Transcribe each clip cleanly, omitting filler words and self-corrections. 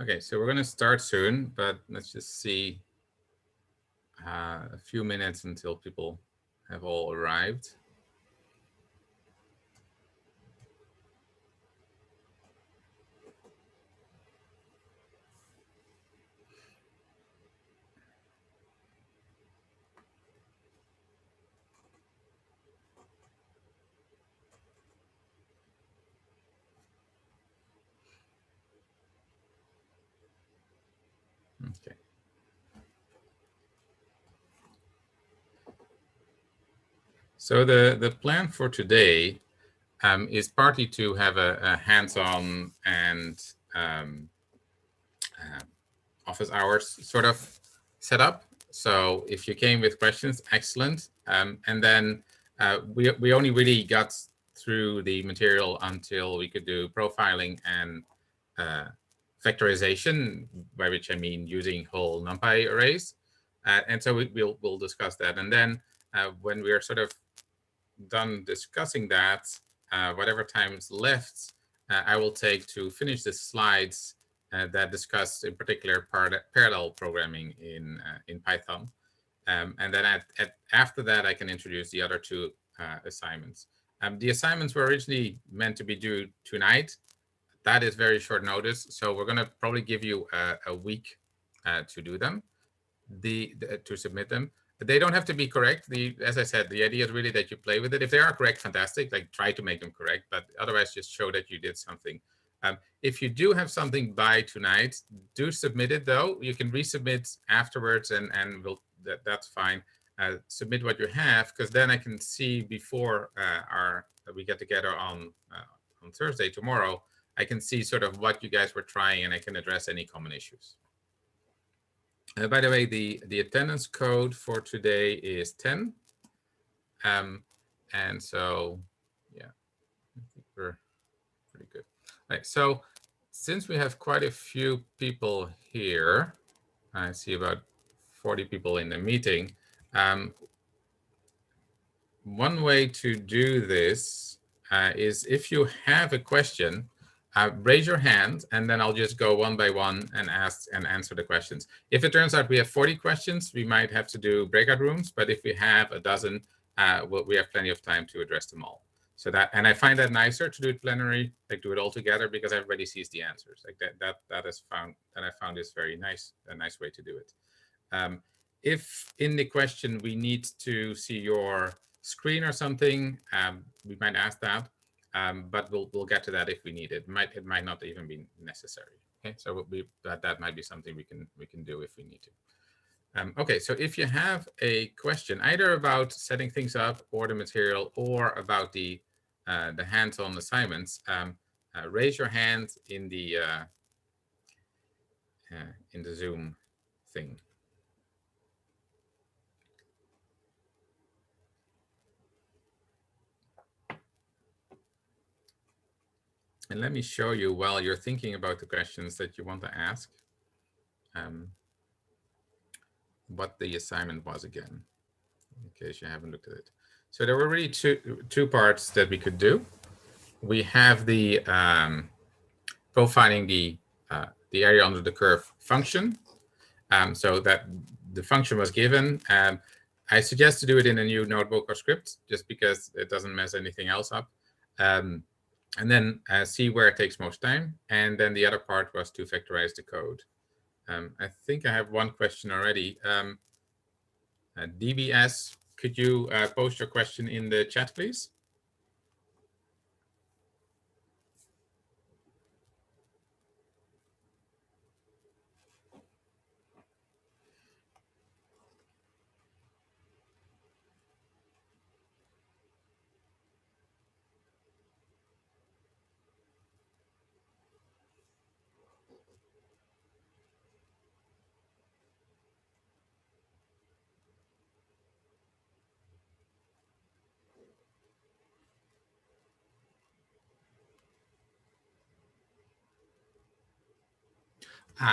Okay, so we're going to start soon, but let's just see a few minutes until people have all arrived. Okay. So the plan for today is partly to have a hands-on and office hours sort of set up. So if you came with questions, excellent. And then we only really got through the material until we could do profiling and factorization, by which I mean using whole NumPy arrays. And so we'll discuss that. And then when we are sort of done discussing that, whatever time is left, I will take to finish the slides that discuss in particular parallel programming in Python. And then after that, I can introduce the other two assignments. The assignments were originally meant to be due tonight. That is very short notice. So we're going to probably give you a week to do them, to submit them. They don't have to be correct. As I said, the idea is really that you play with it. If they are correct, fantastic. Like try to make them correct, but otherwise just show that you did something. If you do have something by tonight, do submit it though. You can resubmit afterwards, and that's fine. Submit what you have, because then I can see before we get together on Thursday, tomorrow. I can see sort of what you guys were trying, and I can address any common issues. By the way, the attendance code for today is 10. And so, yeah, I think we're pretty good. All right, so since we have quite a few people here, I see about 40 people in the meeting. One way to do this is if you have a question, raise your hand, and then I'll just go one by one and ask and answer the questions. If it turns out we have 40 questions, we might have to do breakout rooms, but if we have a dozen, we have plenty of time to address them all. So that, and I find that nicer to do it plenary, like do it all together, because everybody sees the answers. Like that I found is very nice, a nice way to do it. If in the question we need to see your screen or something, we might ask that. But we'll get to that if we need it. It might not even be necessary. Okay, so that might be something we can do if we need to. Okay, so if you have a question either about setting things up or the material or about the hands-on assignments, raise your hand in the Zoom thing. And let me show you, while you're thinking about the questions that you want to ask, what the assignment was again, in case you haven't looked at it. So there were really two parts that we could do. We have the profiling the area under the curve function. So that the function was given. I suggest to do it in a new notebook or script, just because it doesn't mess anything else up. And then see where it takes most time. And then the other part was to factorize the code. I think I have one question already. DBS, could you post your question in the chat, please?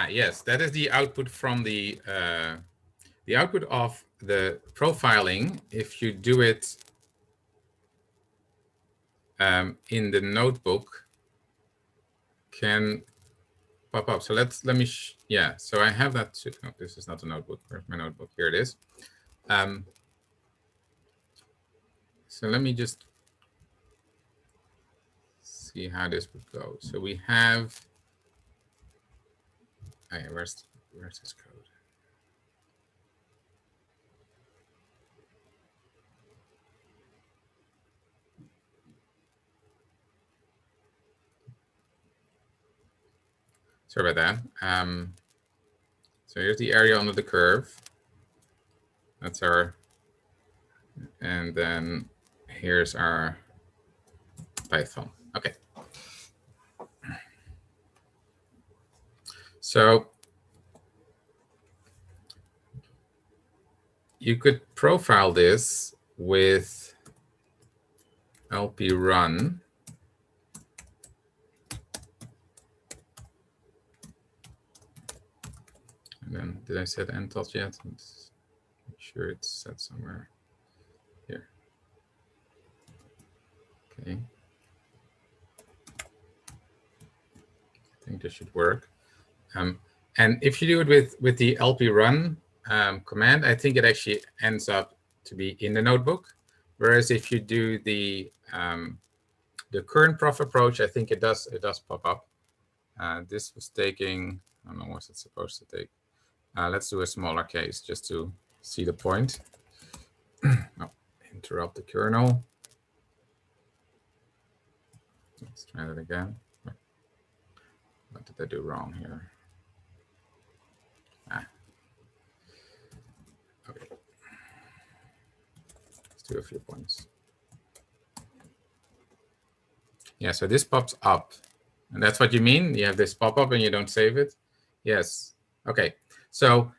Yes, that is the output from the output of the profiling. If you do it in the notebook, can pop up. So let me, yeah, so I have that too. No, this is not a notebook. Where's my notebook? Here it is. So let me just see how this would go. So we have, okay, where's this code? Sorry about that. So here's the area under the curve. That's our, and then here's our Python. Okay. So you could profile this with LP run. And then, did I set NTOS yet? Let's make sure it's set somewhere here. Okay. I think this should work. And if you do it with the LP run command, I think it actually ends up to be in the notebook. Whereas if you do the current prof approach, I think it does pop up. This was taking, I don't know, what's it supposed to take? Let's do a smaller case just to see the point. Oh, interrupt the kernel. Let's try that again. What did I do wrong here? Okay. Let's do a few points. Yeah, so this pops up. And that's what you mean? You have this pop-up and you don't save it? Yes. Okay. So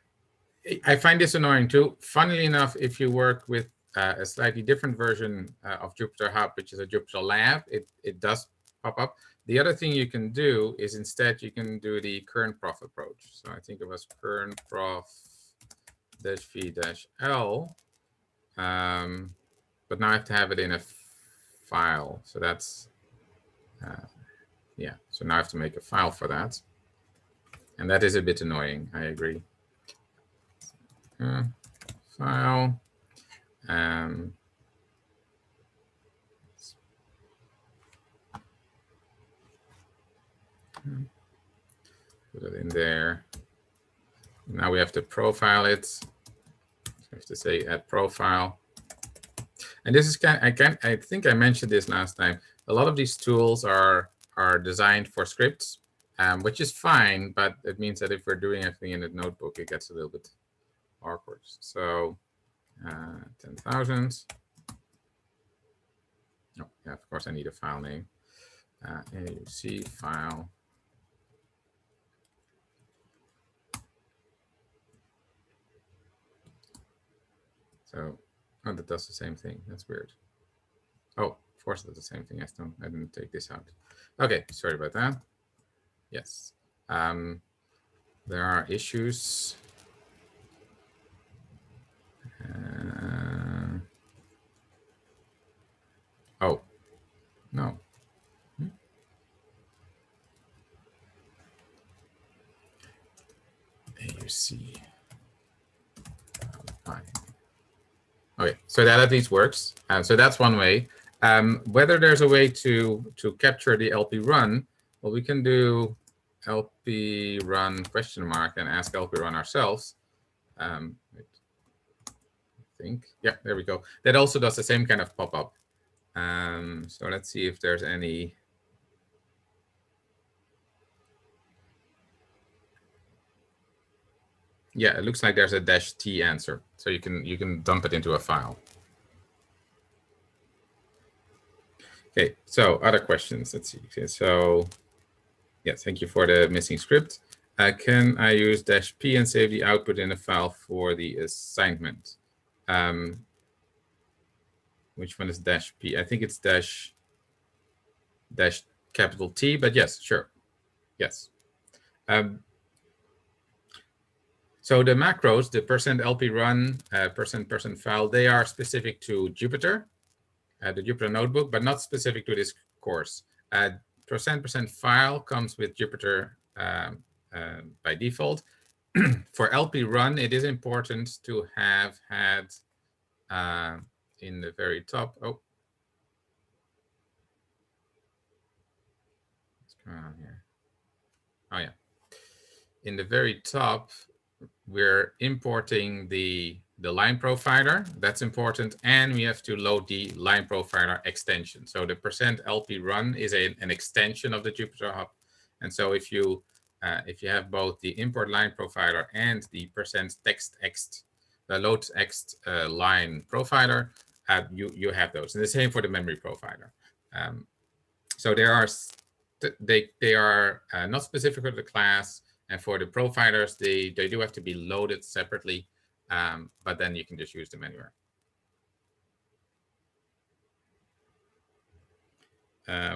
I find this annoying too. Funnily enough, if you work with a slightly different version of Jupyter Hub, which is a Jupyter Lab, it does pop up. The other thing you can do is instead you can do the current prof approach. So I think it was current prof -v-l. But now I have to have it in a file. So that's, yeah. So now I have to make a file for that. And that is a bit annoying. I agree. File. Put it in there. Now we have to profile it. So I have to say add profile. And this is I think I mentioned this last time. A lot of these tools are designed for scripts, which is fine, but it means that if we're doing everything in a notebook, it gets a little bit awkward. So 10,000. Oh, yeah, of course I need a file name. AUC file. So, oh, that does the same thing. That's weird. Oh, of course, that's the same thing. I didn't take this out. Okay, sorry about that. Yes, there are issues. Oh, no. AUC. Okay, so that at least works. So that's one way. Whether there's a way to capture the LP run, well, we can do LP run ? And ask LP run ourselves. I think, yeah, there we go. That also does the same kind of pop-up. So let's see if there's any. Yeah, it looks like there's a -t answer, so you can dump it into a file. Okay, so other questions. Let's see. Okay, so yeah, thank you for the missing script. Can I use -p and save the output in a file for the assignment? Which one is -p? I think it's capital T, but yes, sure. Yes. So the macros, the %lp run, % file, they are specific to Jupyter, the Jupyter notebook, but not specific to this course. %% file comes with Jupyter by default. For LP run, it is important to have had in the very top. Oh, what's going on here? Oh yeah, in the very top, we're importing the line profiler. That's important, and we have to load the line profiler extension. So the %LP run is an extension of the Jupyter Hub, and so if you have both the import line profiler and the %textxt, the loadx line profiler, you have those, and the same for the memory profiler. So there are they are not specific for the class. And for the profilers, they do have to be loaded separately, but then you can just use them anywhere.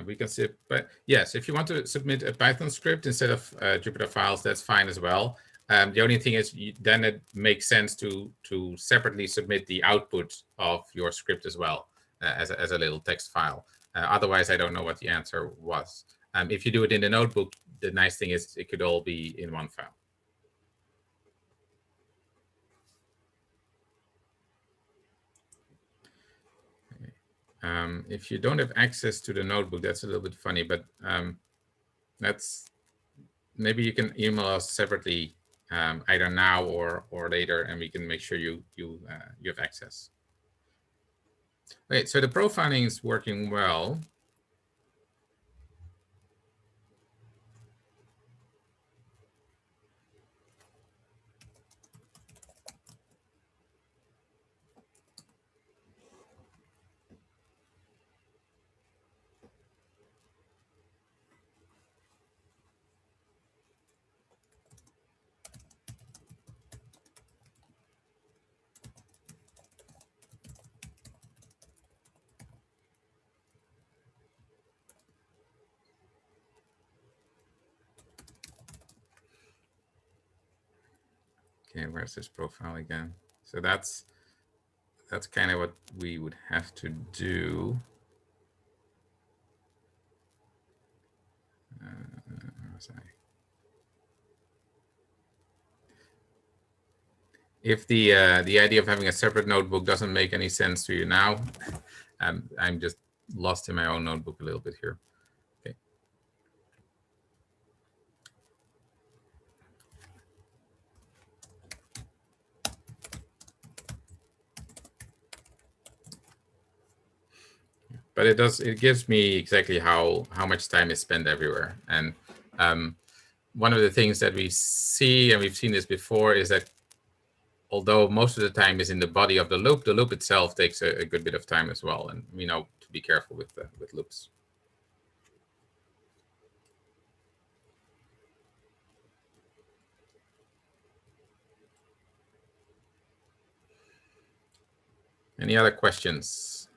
We can see, but yes, if you want to submit a Python script instead of Jupyter files, that's fine as well. The only thing is, then it makes sense to separately submit the output of your script as well as a little text file. Otherwise, I don't know what the answer was. If you do it in the notebook, the nice thing is it could all be in one file. If you don't have access to the notebook, that's a little bit funny, but that's maybe you can email us separately either now or later, and we can make sure you have access. Okay, so the profiling is working well. Okay, where's this profile again? So that's kind of what we would have to do. If the idea of having a separate notebook doesn't make any sense to you now, I'm just lost in my own notebook a little bit here. Okay. But it gives me exactly how much time is spent everywhere. And one of the things that we see, and we've seen this before, is that although most of the time is in the body of the loop itself takes a good bit of time as well. And we know to be careful with loops. Any other questions?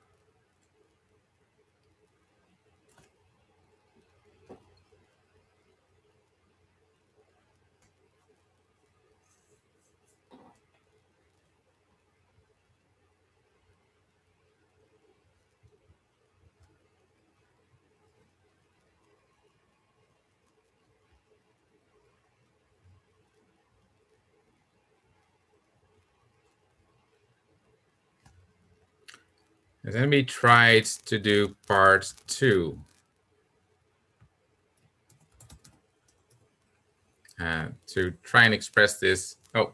Has anybody tried to do part 2? To try and express this. Oh,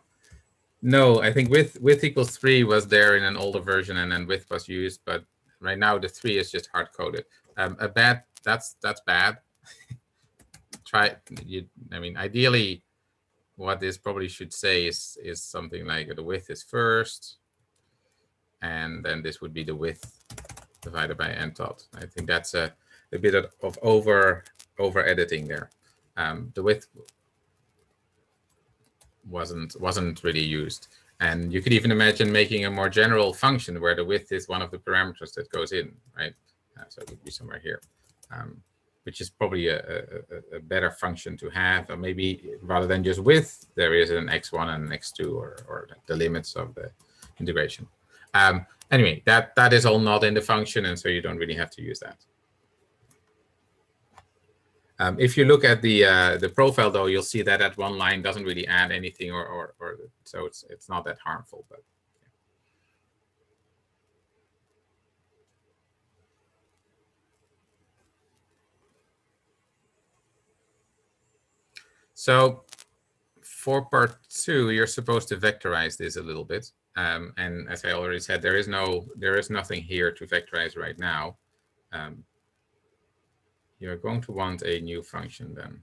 no, I think width equals 3 was there in an older version, and then width was used, but right now the 3 is just hard coded. That's bad. I mean, ideally, what this probably should say is something like the width is first, and then this would be the width divided by n tot. I think that's a bit of over editing there. The width wasn't really used, and you could even imagine making a more general function where the width is one of the parameters that goes in, right? So it would be somewhere here, which is probably a better function to have. Or maybe rather than just width, there is an x1 and an x2, or the limits of the integration. Anyway, that is all not in the function, and so you don't really have to use that. If you look at the profile, though, you'll see that that one line doesn't really add anything, or so it's not that harmful. But so for part 2, you're supposed to vectorize this a little bit. And as I already said, there is nothing here to vectorize right now. You're going to want a new function then.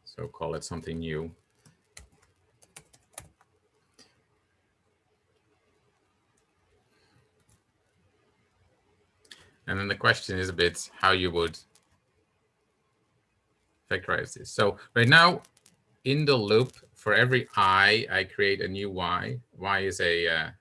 So call it something new. And then the question is a bit how you would vectorize this. So right now, in the loop, for every I create a new y. Y is a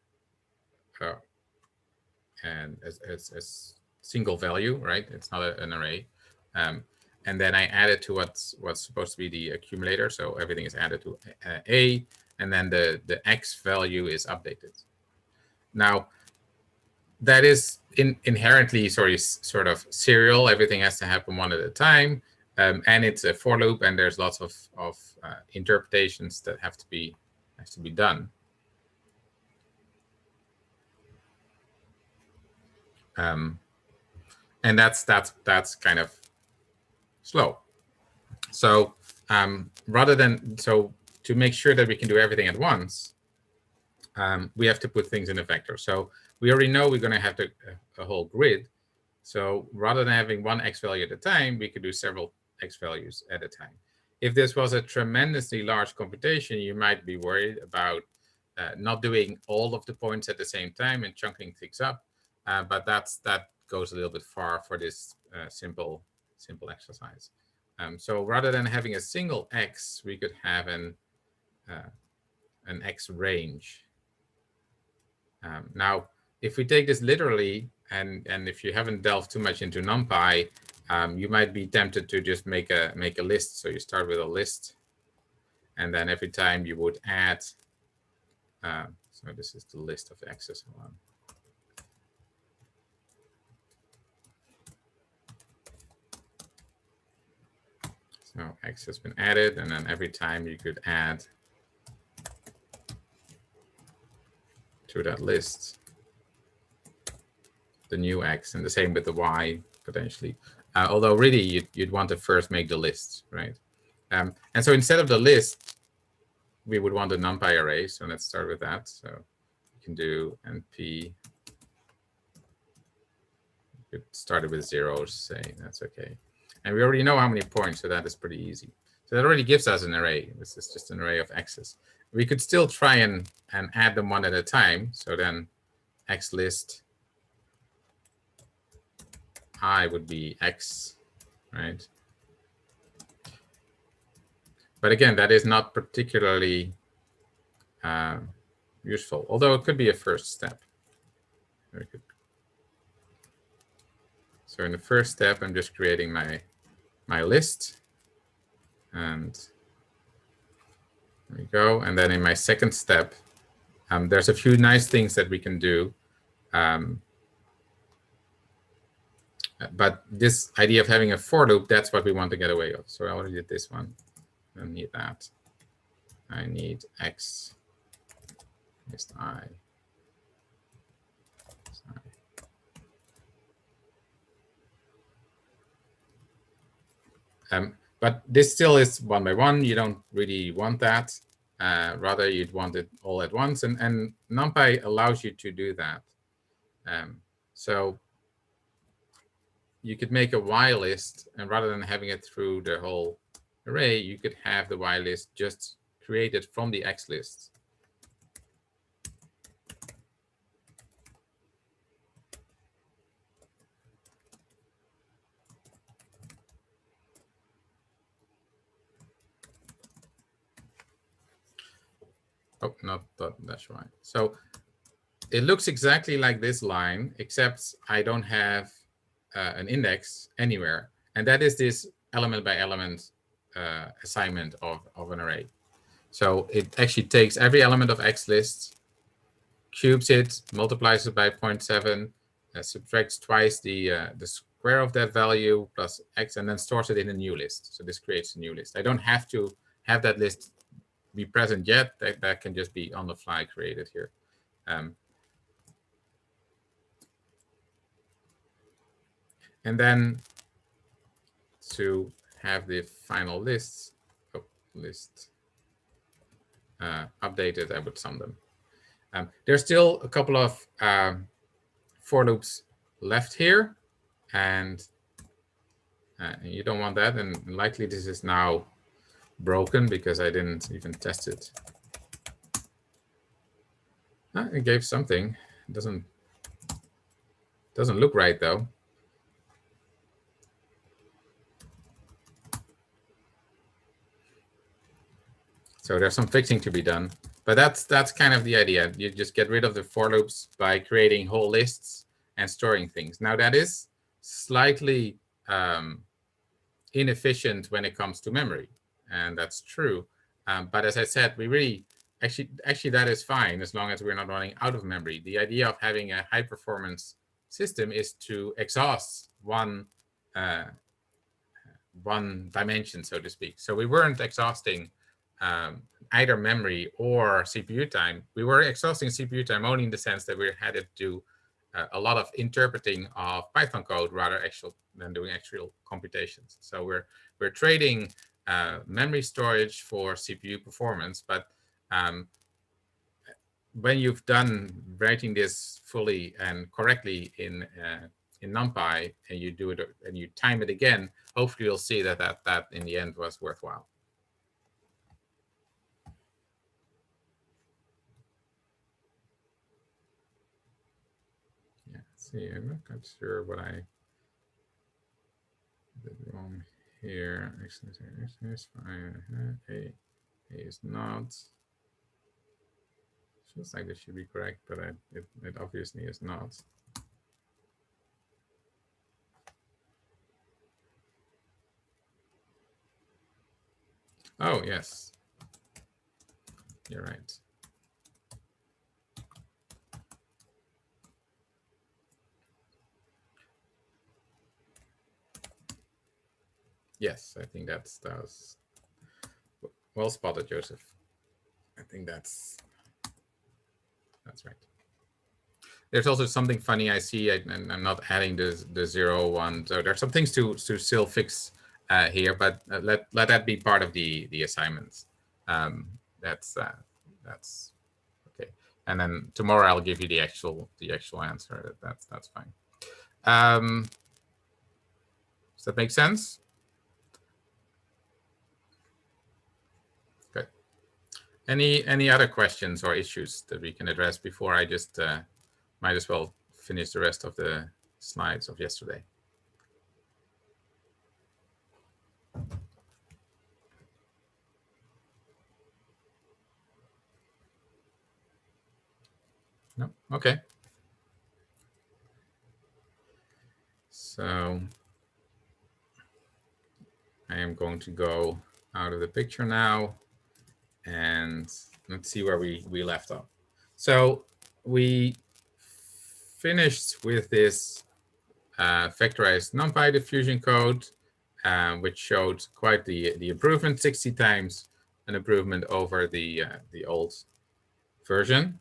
single value, right? It's not an array. And then I add it to what's supposed to be the accumulator. So everything is added to A, and then the X value is updated. Now, that is inherently sort of serial. Everything has to happen one at a time. And it's a for loop, and there's lots of interpretations that has to be done. And that's kind of slow. So to make sure that we can do everything at once, we have to put things in a vector. So we already know we're going to have a whole grid. So rather than having one X value at a time, we could do several X values at a time. If this was a tremendously large computation, you might be worried about not doing all of the points at the same time and chunking things up. But that goes a little bit far for this simple exercise. So rather than having a single X, we could have an X range. Now, if we take this literally, and if you haven't delved too much into NumPy, you might be tempted to just make a list. So you start with a list, and then every time you would add. So this is the list of X's. So X has been added, and then every time you could add to that list the new X, and the same with the Y potentially. Although really you'd want to first make the list, right? And so instead of the list, we would want a NumPy array. So let's start with that. So you can do NP. You could start it with 0, say that's okay. And we already know how many points, so that is pretty easy. So that already gives us an array. This is just an array of X's. We could still try and add them one at a time. So then X list I would be X, right? But again, that is not particularly useful, although it could be a first step. Very good. So in the first step, I'm just creating my list, and there we go. And then in my second step, there's a few nice things that we can do. But this idea of having a for loop, that's what we want to get away of. So I already did this one. I don't need that. I need X list I. But this still is one by one. You don't really want that. Rather, you'd want it all at once. And NumPy allows you to do that. So you could make a Y list, and rather than having it through the whole array, you could have the Y list just created from the X list. Oh, not that's right. So it looks exactly like this line, except I don't have an index anywhere. And that is this element by element assignment of an array. So it actually takes every element of X list, cubes it, multiplies it by 0.7, subtracts twice the square of that value plus X, and then stores it in a new list. So this creates a new list. I don't have to have that list be present yet. That can just be on the fly created here. And then to have the final lists, updated, I would sum them. There's still a couple of for loops left here, and you don't want that. And likely this is now broken because I didn't even test it. It gave something. It doesn't look right though. So there's some fixing to be done, but that's kind of the idea. You just get rid of the for loops by creating whole lists and storing things. Now that is slightly inefficient when it comes to memory, and that's true. But as I said, we really actually that is fine as long as we're not running out of memory. The idea of having a high performance system is to exhaust one dimension, so to speak. So we weren't exhausting either memory or CPU time. We were exhausting CPU time only in the sense that we had to do a lot of interpreting of Python code rather than doing actual computations. So we're trading memory storage for CPU performance, but when you've done writing this fully and correctly in NumPy, and you do it and you time it again, hopefully you'll see that in the end was worthwhile. Yeah, see, I'm not quite sure what I did wrong here. Actually, is fine. A is not. Feels like this should be correct, but it obviously is not. Oh, yes. You're right. Yes, I think that was well spotted, Joseph. I think that's right. There's also something funny I see, and I'm not adding the 0, 1. So there's some things to still fix here, but let that be part of the assignments. That's okay. And then tomorrow I'll give you the actual answer. That's fine. Does that make sense? Good. Any other questions or issues that we can address before I just might as well finish the rest of the slides of yesterday? No? Okay. So I am going to go out of the picture now, and let's see where we left off. So we finished with this factorized NumPy diffusion code, which showed quite the improvement, 60 times an improvement over the old version.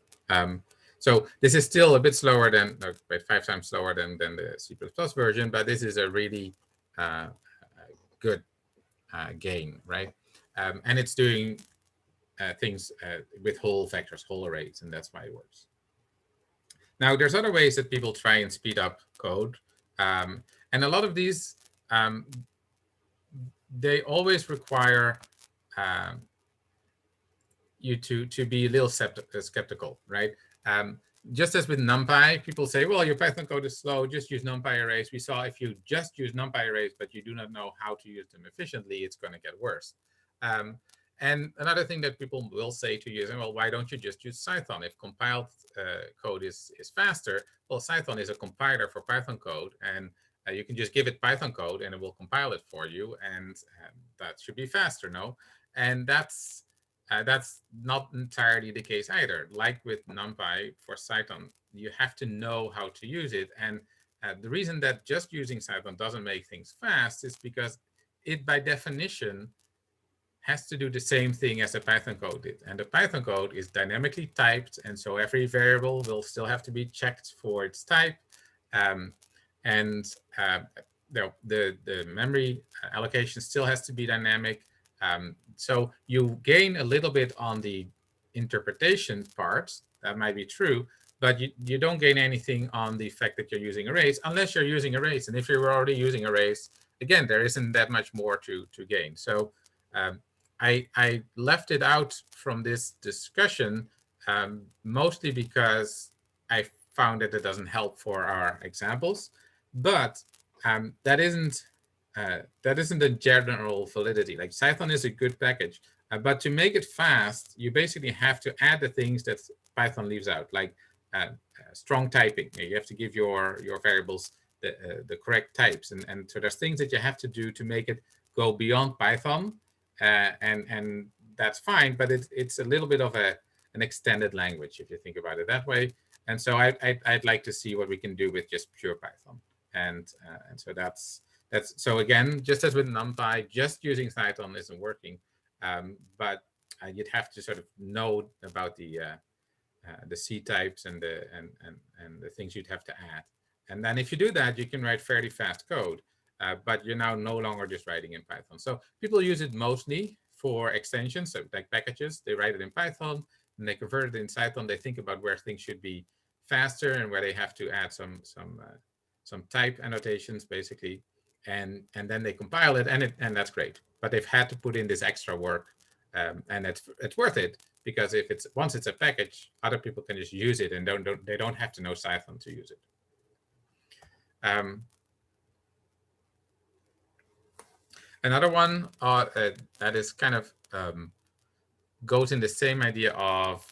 So this is still a bit slower than, by 5 times slower than the C++ version, but this is a really good gain, right? And it's doing things with whole factors, whole arrays, and that's why it works. Now, there's other ways that people try and speed up code. And a lot of these, they always require you to be a little skeptical, right? Just as with NumPy, people say, well, your Python code is slow, just use NumPy arrays. We saw if you just use NumPy arrays, but you do not know how to use them efficiently, it's going to get worse. And another thing that people will say to you is, well, why don't you just use Cython? If compiled code is faster, well, Cython is a compiler for Python code, and you can just give it Python code and it will compile it for you, and that should be faster, no? And that's That's not entirely the case either. Like with NumPy for Cython, you have to know how to use it. And the reason that just using Cython doesn't make things fast is because it, by definition, has to do the same thing as the Python code did. And the Python code is dynamically typed. And so every variable will still have to be checked for its type. Um, and the memory allocation still has to be dynamic. So you gain a little bit on the interpretation part. That might be true, but you don't gain anything on the fact that you're using arrays unless you're using arrays. And if you're already using arrays, again, there isn't that much more to gain. So I left it out from this discussion mostly because I found that it doesn't help for our examples, but that isn't a general validity. Like Cython is a good package, but to make it fast, you basically have to add the things that Python leaves out, like strong typing. You have to give your variables the correct types, and so there's things that you have to do to make it go beyond Python, and that's fine. But it's a little bit of an extended language if you think about it that way. And so I'd like to see what we can do with just pure Python, and so that's so again, just as with NumPy, just using Cython isn't working, but you'd have to sort of know about the C types and the things you'd have to add. And then if you do that, you can write fairly fast code, but you're now no longer just writing in Python. So people use it mostly for extensions, so like packages. They write it in Python and they convert it in Cython. They think about where things should be faster and where they have to add some type annotations, basically, and then they compile it, and that's great. But they've had to put in this extra work, and it's worth it, because if it's once it's a package, other people can just use it and they don't have to know Cython to use it. Another one that is kind of goes in the same idea of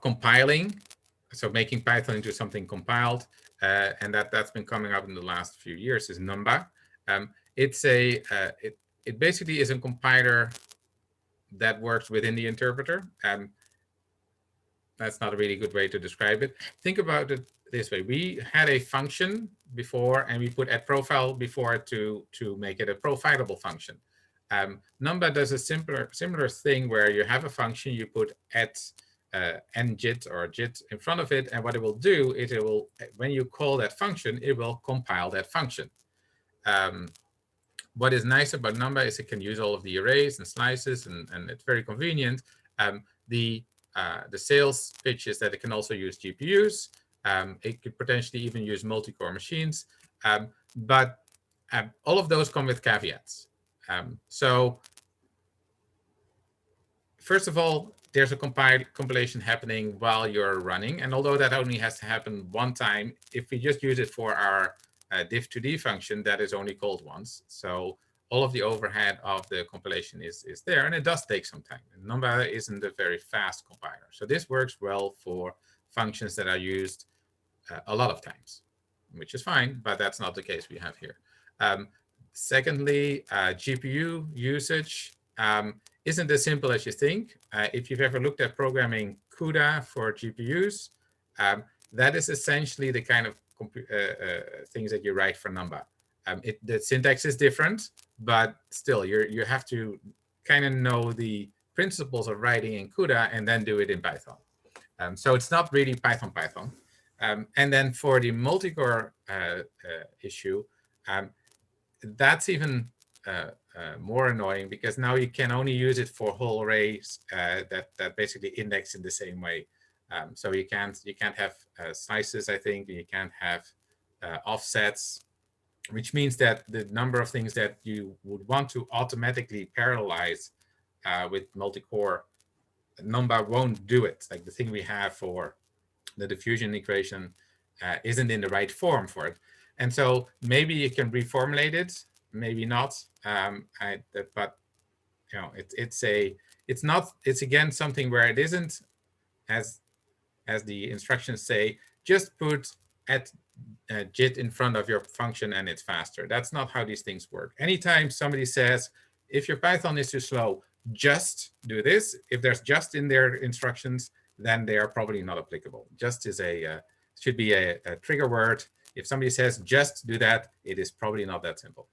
compiling, so making Python into something compiled, and that's been coming up in the last few years, is Numba. It's it basically is a compiler that works within the interpreter. That's not a really good way to describe it. Think about it this way: we had a function before, and we put @profile before it to make it a profilable function. Numba does a similar thing where you have a function, you put @njit or jit in front of it, and what it will do is it will, when you call that function, it will compile that function. What is nice about Numba is it can use all of the arrays and slices, and it's very convenient. The sales pitch is that it can also use GPUs. It could potentially even use multi-core machines, but all of those come with caveats. So first of all, there's a compilation happening while you're running, and although that only has to happen one time, if we just use it for our diff2d function, that is only called once. So all of the overhead of the compilation is there, and it does take some time. And Numba isn't a very fast compiler. So this works well for functions that are used a lot of times, which is fine, but that's not the case we have here. Secondly, GPU usage isn't as simple as you think. If you've ever looked at programming CUDA for GPUs, that is essentially the kind of things that you write for Numba. The syntax is different, but still, you have to kind of know the principles of writing in CUDA and then do it in Python. So it's not really Python. And then for the multi-core issue, that's even more annoying, because now you can only use it for whole arrays that basically index in the same way. So you can't have slices, I think. You can't have offsets, which means that the number of things that you would want to automatically parallelize with multi-core, Numba won't do it. Like the thing we have for the diffusion equation isn't in the right form for it. And so maybe you can reformulate it, maybe not. But you know, it's again something where it isn't, as the instructions say, just put JIT in front of your function and it's faster. That's not how these things work. Anytime somebody says, if your Python is too slow, just do this. If there's just in their instructions, then they are probably not applicable. Just is should be a trigger word. If somebody says just do that, it is probably not that simple.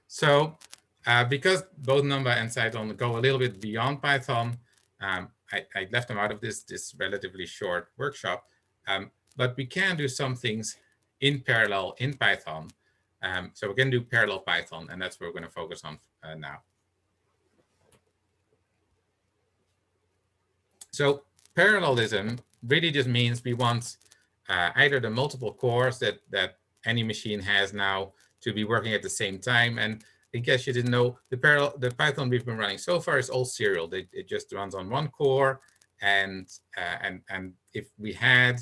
So because both Numba and Cython go a little bit beyond Python, I left them out of this relatively short workshop. But we can do some things in parallel in Python. So we can do parallel Python, and that's what we're going to focus on now. So parallelism really just means we want either the multiple cores that any machine has now to be working at the same time. And in case you didn't know, the Python we've been running so far is all serial. It just runs on one core, and if we had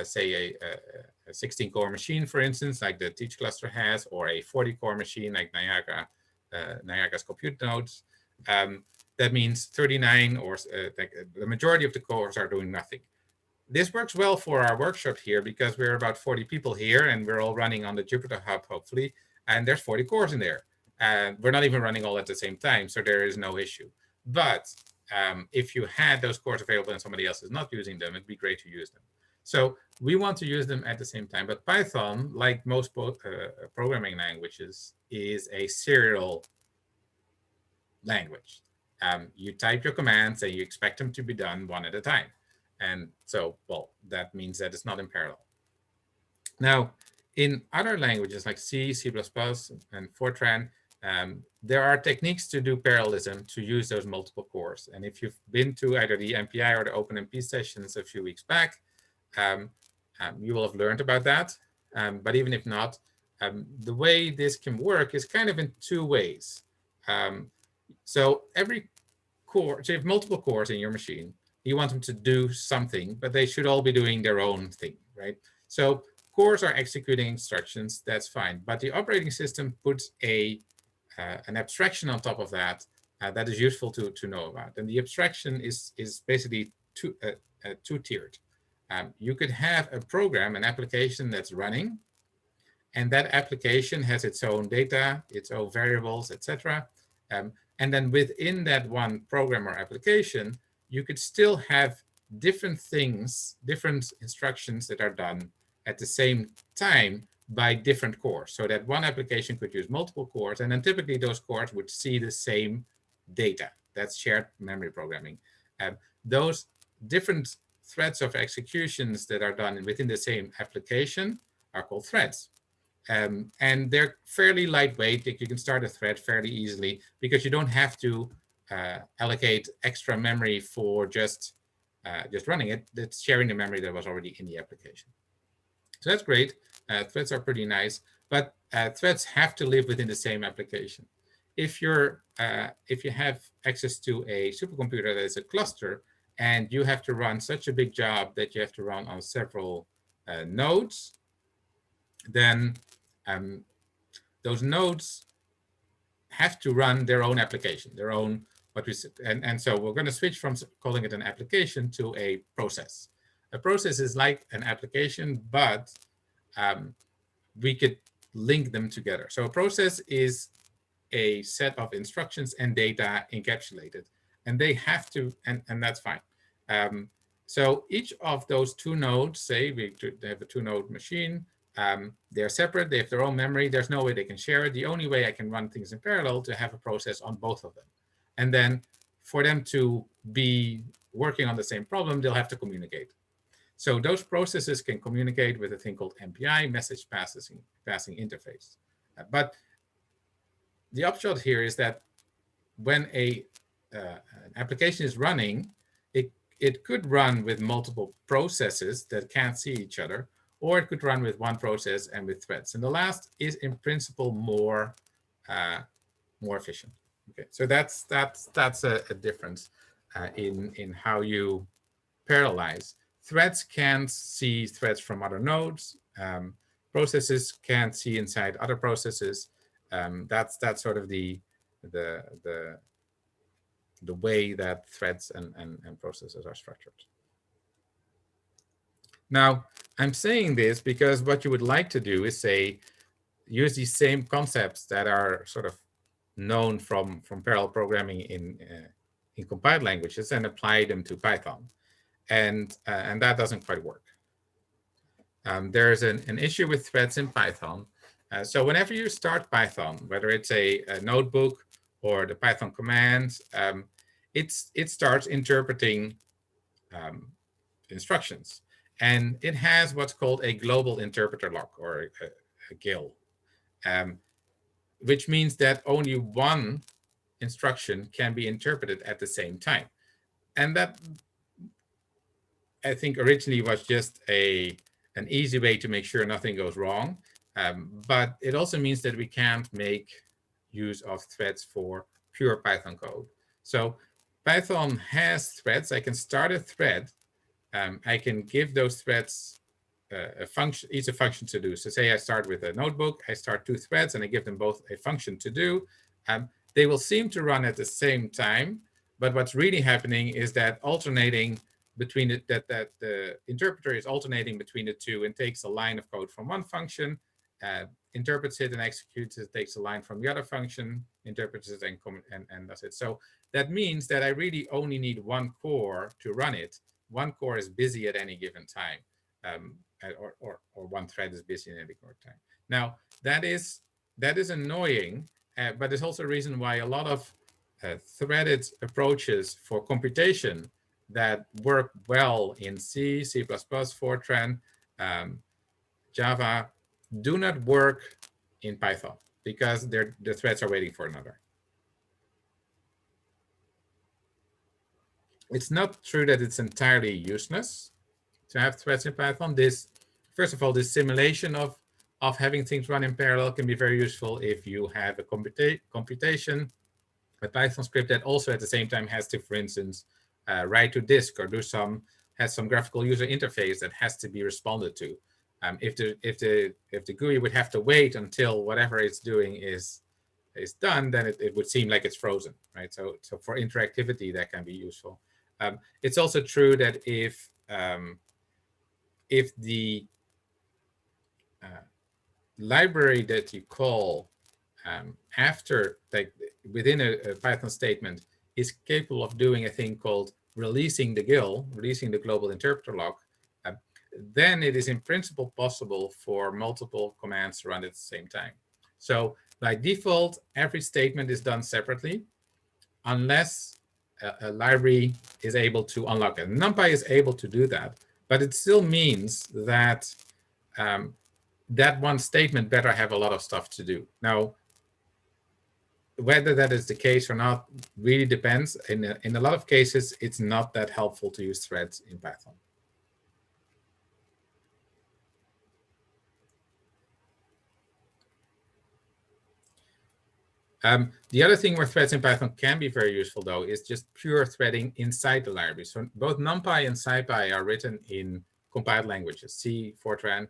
say a 16-core machine, for instance, like the Teach cluster has, or a 40-core machine like Niagara's compute nodes, that means 39 or the majority of the cores are doing nothing. This works well for our workshop here because we're about 40 people here and we're all running on the Jupyter Hub, hopefully, and there's 40 cores in there. And we're not even running all at the same time, so there is no issue. But if you had those cores available and somebody else is not using them, it'd be great to use them. So we want to use them at the same time. But Python, like most programming languages, is a serial language. You type your commands and you expect them to be done one at a time. And so, well, that means that it's not in parallel. Now, in other languages like C, C++, and Fortran, there are techniques to do parallelism to use those multiple cores. And if you've been to either the MPI or the OpenMP sessions a few weeks back, you will have learned about that. But even if not, the way this can work is kind of in two ways. So every core, so you have multiple cores in your machine, you want them to do something, but they should all be doing their own thing, right? So cores are executing instructions, that's fine. But the operating system puts an abstraction on top of that that is useful to know about. And the abstraction is basically two-tiered. You could have a program, an application that's running, and that application has its own data, its own variables, etc. And then within that one program or application, you could still have different things, different instructions that are done at the same time by different cores. So that one application could use multiple cores, and then typically those cores would see the same data. That's shared memory programming. Those different threads of executions that are done within the same application are called threads. And they're fairly lightweight. You can start a thread fairly easily because you don't have to allocate extra memory for just running it. It's sharing the memory that was already in the application. So that's great. Threads are pretty nice, but threads have to live within the same application. If you have access to a supercomputer that is a cluster, and you have to run such a big job that you have to run on several nodes, then those nodes have to run their own application, their own and so we're going to switch from calling it an application to a process. A process is like an application, but we could link them together. So a process is a set of instructions and data encapsulated, and they have to, and that's fine. So each of those two nodes, say they have a two-node machine, they're separate, they have their own memory, there's no way they can share it. The only way I can run things in parallel to have a process on both of them. And then for them to be working on the same problem, they'll have to communicate. So those processes can communicate with a thing called MPI, message passing interface. But the upshot here is that when an application is running, it could run with multiple processes that can't see each other, or it could run with one process and with threads. And the last is in principle more efficient. Okay, so that's a difference in how you parallelize. Threads can't see threads from other nodes. Processes can't see inside other processes. That's sort of the way that threads and processes are structured. Now, I'm saying this because what you would like to do is say, use these same concepts that are sort of known from parallel programming in compiled languages and apply them to Python. And that doesn't quite work. There's an issue with threads in Python. So whenever you start Python, whether it's a notebook or the Python commands, it starts interpreting instructions. And it has what's called a global interpreter lock, or a GIL, which means that only one instruction can be interpreted at the same time. And that, I think, originally was just an easy way to make sure nothing goes wrong. But it also means that we can't make use of threads for pure Python code. So Python has threads. I can start a thread. I can give those threads a function, each a function to do. So say I start with a notebook, I start 2 threads, and I give them both a function to do. They will seem to run at the same time, but what's really happening is that alternating between it, that the interpreter is alternating between the two and takes a line of code from one function, interprets it and executes it, takes a line from the other function, interprets it, and does it. So that means that I really only need one core to run it. One core is busy at any given time, or one thread is busy at any given time. Now, that is annoying, but there's also a reason why a lot of threaded approaches for computation that work well in C, C++, Fortran, Java, do not work in Python because the threads are waiting for another. It's not true that it's entirely useless to have threads in Python. First of all, this simulation of having things run in parallel can be very useful if you have a computation, a Python script that also at the same time has to, for instance, write to disk or has some graphical user interface that has to be responded to. If the GUI would have to wait until whatever it's doing is done, then it would seem like it's frozen, right? So for interactivity, that can be useful. It's also true that if the library that you call after, like within a Python statement, is capable of doing a thing called releasing the GIL, releasing the global interpreter lock, then it is in principle possible for multiple commands to run at the same time. So by default, every statement is done separately, unless a library is able to unlock it. NumPy is able to do that, but it still means that that one statement better have a lot of stuff to do. Now, whether that is the case or not really depends. In a lot of cases, it's not that helpful to use threads in Python. The other thing where threads in Python can be very useful, though, is just pure threading inside the library. So both NumPy and SciPy are written in compiled languages. C, Fortran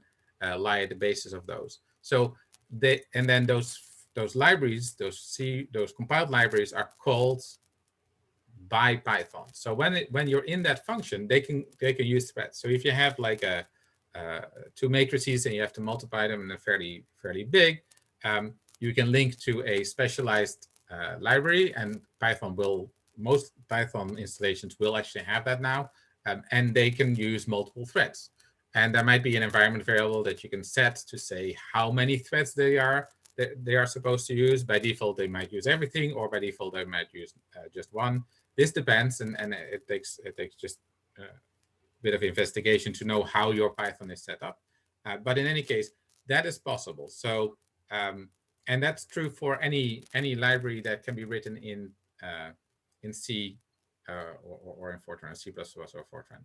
lie at the basis of those. So and then those libraries, those compiled libraries are called by Python. So when you're in that function, they can use threads. So if you have like two matrices and you have to multiply them and they're fairly big, you can link to a specialized library, and most Python installations will actually have that now, and they can use multiple threads. And there might be an environment variable that you can set to say how many threads they are supposed to use. By default, they might use everything, or by default, they might use just one. This depends, and it takes just a bit of investigation to know how your Python is set up. But in any case, that is possible. So, and that's true for any library that can be written in C or in Fortran, C++ or Fortran.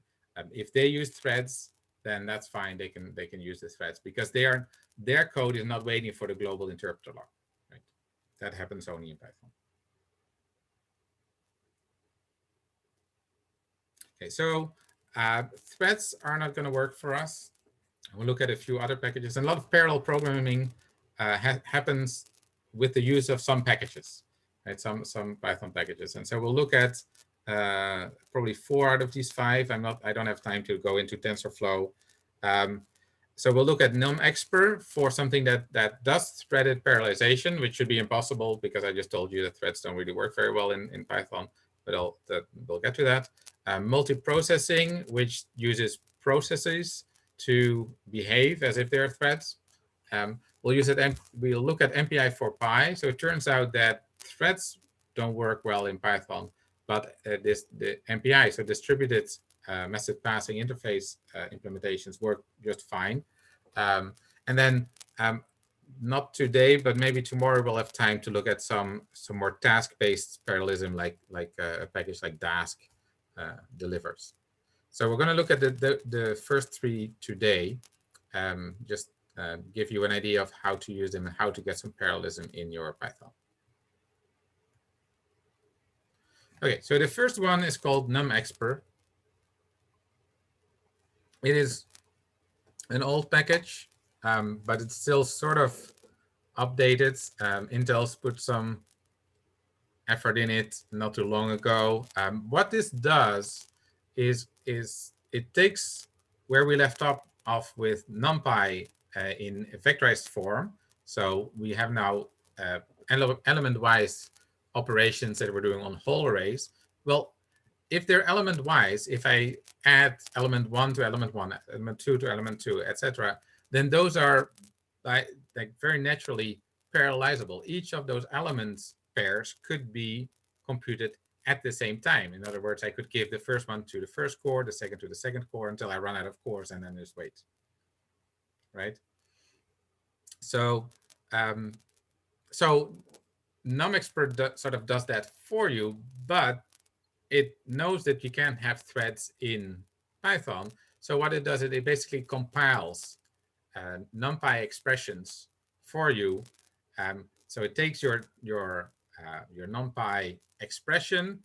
If they use threads, then that's fine. They can use the threads because their code is not waiting for the global interpreter lock. Right? That happens only in Python. Okay, so threads are not going to work for us. We'll look at a few other packages. And a lot of parallel programming happens with the use of some packages, right? Some Python packages. And so we'll look at probably 4 out of these 5. I don't have time to go into TensorFlow. So we'll look at numexpr for something that does threaded parallelization, which should be impossible because I just told you that threads don't really work very well in Python, but we'll get to that. Multiprocessing, which uses processes to behave as if they're threads. We'll use it, and we'll look at MPI for Pi. So it turns out that threads don't work well in Python, but the MPI, so distributed message passing interface implementations work just fine. And then not today, but maybe tomorrow we'll have time to look at some more task-based parallelism, like a package like Dask delivers. So we're going to look at the first three today. Just give you an idea of how to use them and how to get some parallelism in your Python. Okay, so the first one is called numexpr. It is an old package, but it's still sort of updated. Intel's put some effort in it not too long ago. What this does is it takes where we left off with NumPy in a vectorized form. So we have now element-wise operations that we're doing on whole arrays. Well, if they're element-wise, if I add element 1 to element 1, element 2 to element 2, etc., then those are like very naturally parallelizable. Each of those elements pairs could be computed at the same time. In other words, I could give the first one to the first core, the second to the second core, until I run out of cores, and then just wait. Right? So, so numexpr sort of does that for you, but it knows that you can't have threads in Python. So what it does is it basically compiles NumPy expressions for you. So it takes your NumPy expression,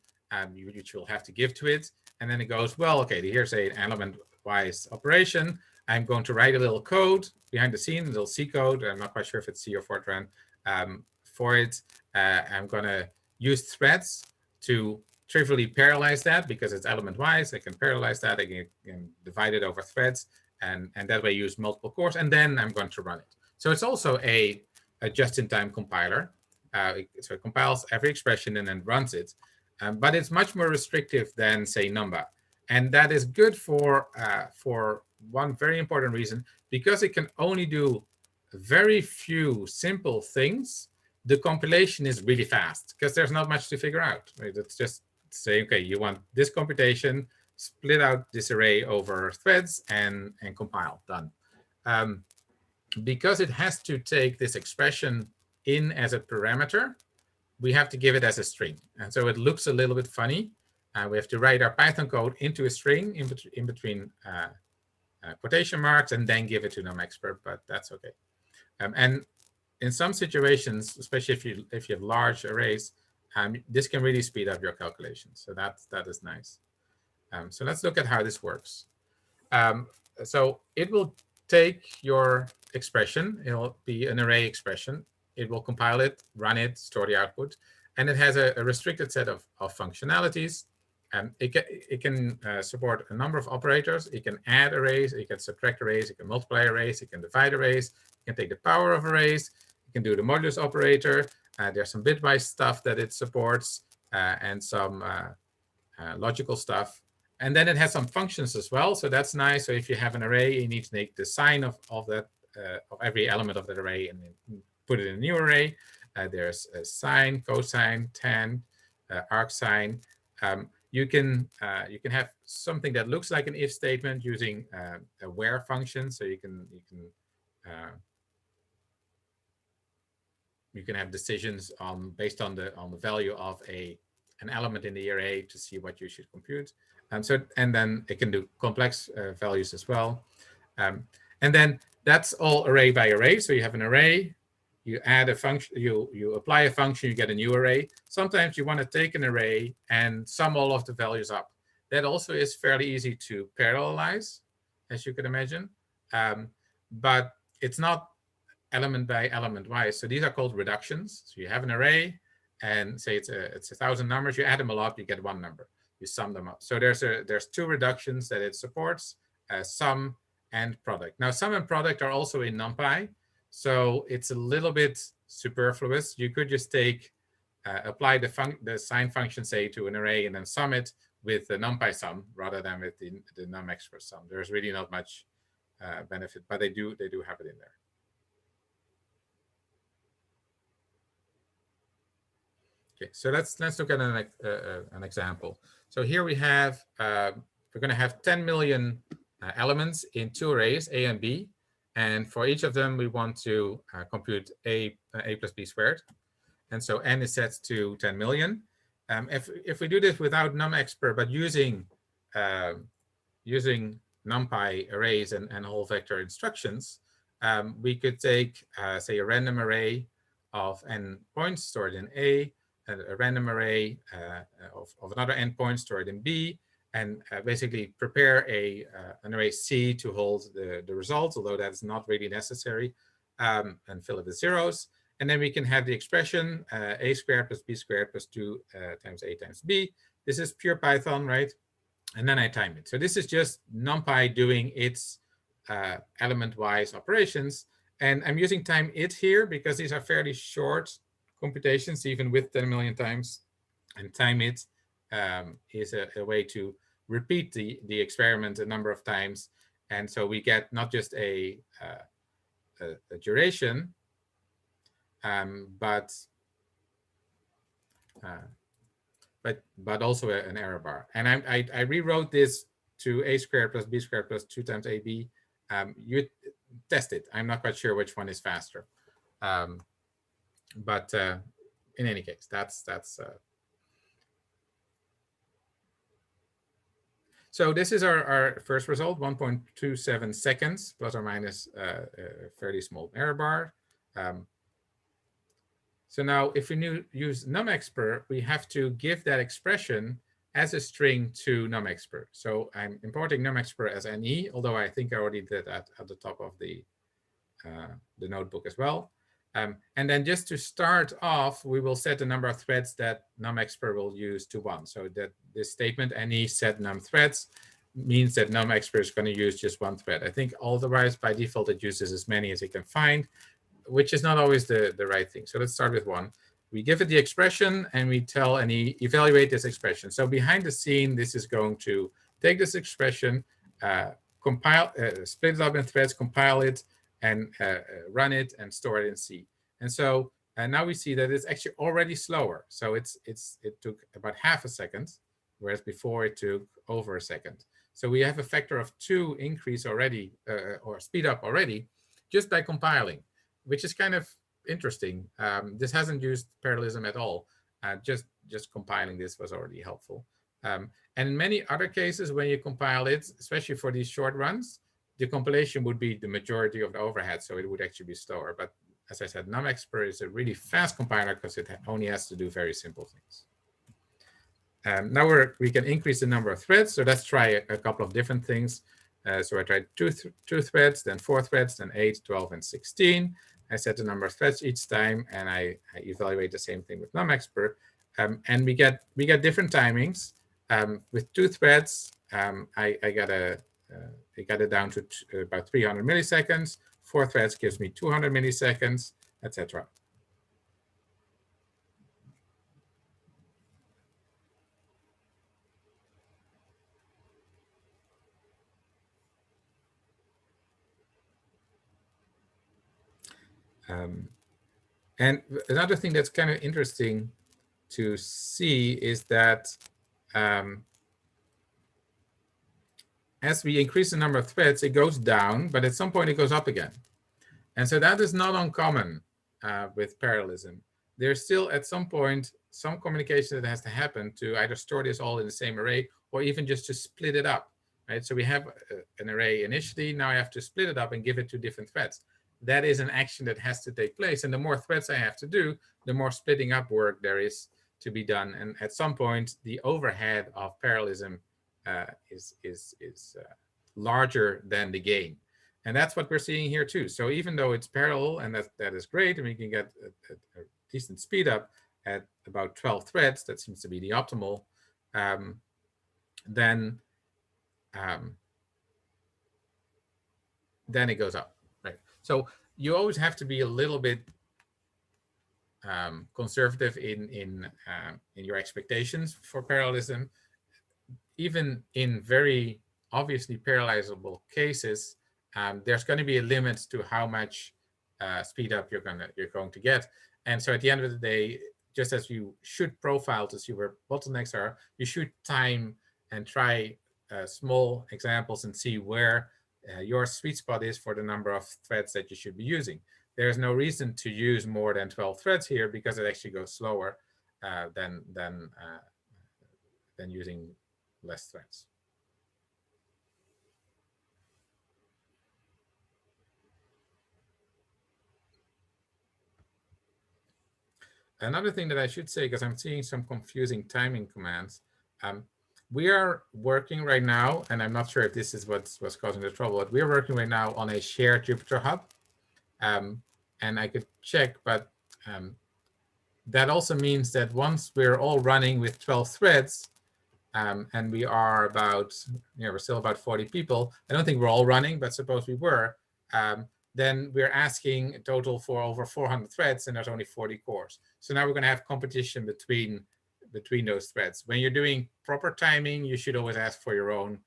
which you'll have to give to it, and then it goes, well, okay, here's an element-wise operation. I'm going to write a little code behind the scenes, a little C code. I'm not quite sure if it's C or Fortran. For it, I'm going to use threads to trivially parallelize that because it's element-wise. I can parallelize that. I can divide it over threads, and that way use multiple cores, and then I'm going to run it. So it's also a just-in-time compiler. So it compiles every expression and then runs it. But it's much more restrictive than, say, Numba. And that is good for one very important reason, because it can only do very few simple things. The compilation is really fast because there's not much to figure out. Right? It's just say, okay, you want this computation, split out this array over threads, and compile, done. Because it has to take this expression in as a parameter, we have to give it as a string. And so it looks a little bit funny. We have to write our Python code into a string in between quotation marks and then give it to numexpr, but that's okay. And in some situations, especially if you have large arrays, this can really speed up your calculations. So that is nice. So let's look at how this works. So it will take your expression. It'll be an array expression. It will compile it, run it, store the output. And it has a restricted set of functionalities. It can support a number of operators. It can add arrays. It can subtract arrays. It can multiply arrays. It can divide arrays. It can take the power of arrays. It can do the modulus operator. There's some bitwise stuff that it supports and some logical stuff. And then it has some functions as well. So that's nice. So if you have an array, you need to make the sign of that of every element of that array and put it in a new array. There's a sine, cosine, tan, arcsine. You can have something that looks like an if statement using a where function. So you can have decisions based on the value of an element in the array to see what you should compute. And then it can do complex values as well. And then that's all array by array. So you have an array, you add a function, you apply a function, you get a new array. Sometimes you want to take an array and sum all of the values up. That also is fairly easy to parallelize, as you can imagine. But it's not element by element wise. So these are called reductions. So you have an array and say it's 1,000 numbers, you add them all up, you get one number. You sum them up. So there's two reductions that it supports, sum and product. Now, sum and product are also in NumPy, so it's a little bit superfluous. You could just take, apply the sign function, say, to an array and then sum it with the NumPy sum rather than with the NumExpert sum. There's really not much benefit, but they do have it in there. Okay, so let's look at an example. So here we have, we're going to have 10 million elements in two arrays, A and B. And for each of them, we want to compute A plus B squared. And so n is set to 10 million. If we do this without NumExpert, but using NumPy arrays and whole vector instructions, we could take, say, a random array of n points stored in A, a random array of another n points stored in B, and basically prepare an array C to hold the results, although that's not really necessary, and fill it with zeros. And then we can have the expression A squared plus B squared plus 2 times A times B. This is pure Python, right? And then I time it. So this is just NumPy doing its element-wise operations. And I'm using time it here because these are fairly short computations, even with 10 million times. And time it is a way to repeat the experiment a number of times. And so we get not just a duration, but also an error bar. And I rewrote this to A squared plus B squared plus 2 times AB. You test it. I'm not quite sure which one is faster. But in any case, that's so this is our first result, 1.27 seconds, plus or minus a fairly small error bar. So now if we use NumExpert, we have to give that expression as a string to NumExpert. So I'm importing NumExpert as NE, although I think I already did that at the top of the notebook as well. And then just to start off, we will set the number of threads that NumExpert will use to 1. So that this statement, NE set num threads, means that NumExpert is going to use just 1 thread. I think otherwise, by default, it uses as many as it can find, which is not always the right thing. So let's start with 1. We give it the expression, and we tell NE, evaluate this expression. So behind the scene, this is going to take this expression, compile, split it up in threads, compile it, and run it and store it in C. And so now we see that it's actually already slower. So it took about half a second, whereas before it took over a second. So we have a factor of 2 increase already, or speed up already, just by compiling, which is kind of interesting. This hasn't used parallelism at all. Just compiling this was already helpful. And in many other cases, when you compile it, especially for these short runs, the compilation would be the majority of the overhead, so it would actually be slower. But as I said, NumExpert is a really fast compiler because it only has to do very simple things. Now we can increase the number of threads. So let's try a couple of different things. So I tried two threads, then 4 threads, then 8, 12, and 16. I set the number of threads each time, and I evaluate the same thing with NumExpert. And we get different timings. With 2 threads, I got it down to about 300 milliseconds. 4 threads gives me 200 milliseconds, etc. And another thing that's kind of interesting to see is that as we increase the number of threads, it goes down, but at some point it goes up again. And so that is not uncommon with parallelism. There's still at some point some communication that has to happen to either store this all in the same array or even just to split it up, right? So we have an array initially, now I have to split it up and give it to different threads. That is an action that has to take place. And the more threads I have to do, the more splitting up work there is to be done. And at some point, the overhead of parallelism is larger than the gain. And that's what we're seeing here too. So even though it's parallel, and that is great, and we can get a decent speed up at about 12 threads, that seems to be the optimal, then then it goes up, right? So you always have to be a little bit conservative in your expectations for parallelism. Even in very obviously parallelizable cases, there's going to be a limit to how much speed up you're going to get. And so at the end of the day, just as you should profile to see where bottlenecks are, you should time and try small examples and see where your sweet spot is for the number of threads that you should be using. There's no reason to use more than 12 threads here because it actually goes slower than using less threads. Another thing that I should say, because I'm seeing some confusing timing commands, we are working right now, and I'm not sure if this is what's causing the trouble, but we're working right now on a shared Jupyter Hub. And I could check, but that also means that once we're all running with 12 threads, and we are about, we're still about 40 people. I don't think we're all running, but suppose we were, then we're asking a total for over 400 threads, and there's only 40 cores. So now we're going to have competition between those threads. When you're doing proper timing, you should always ask for your own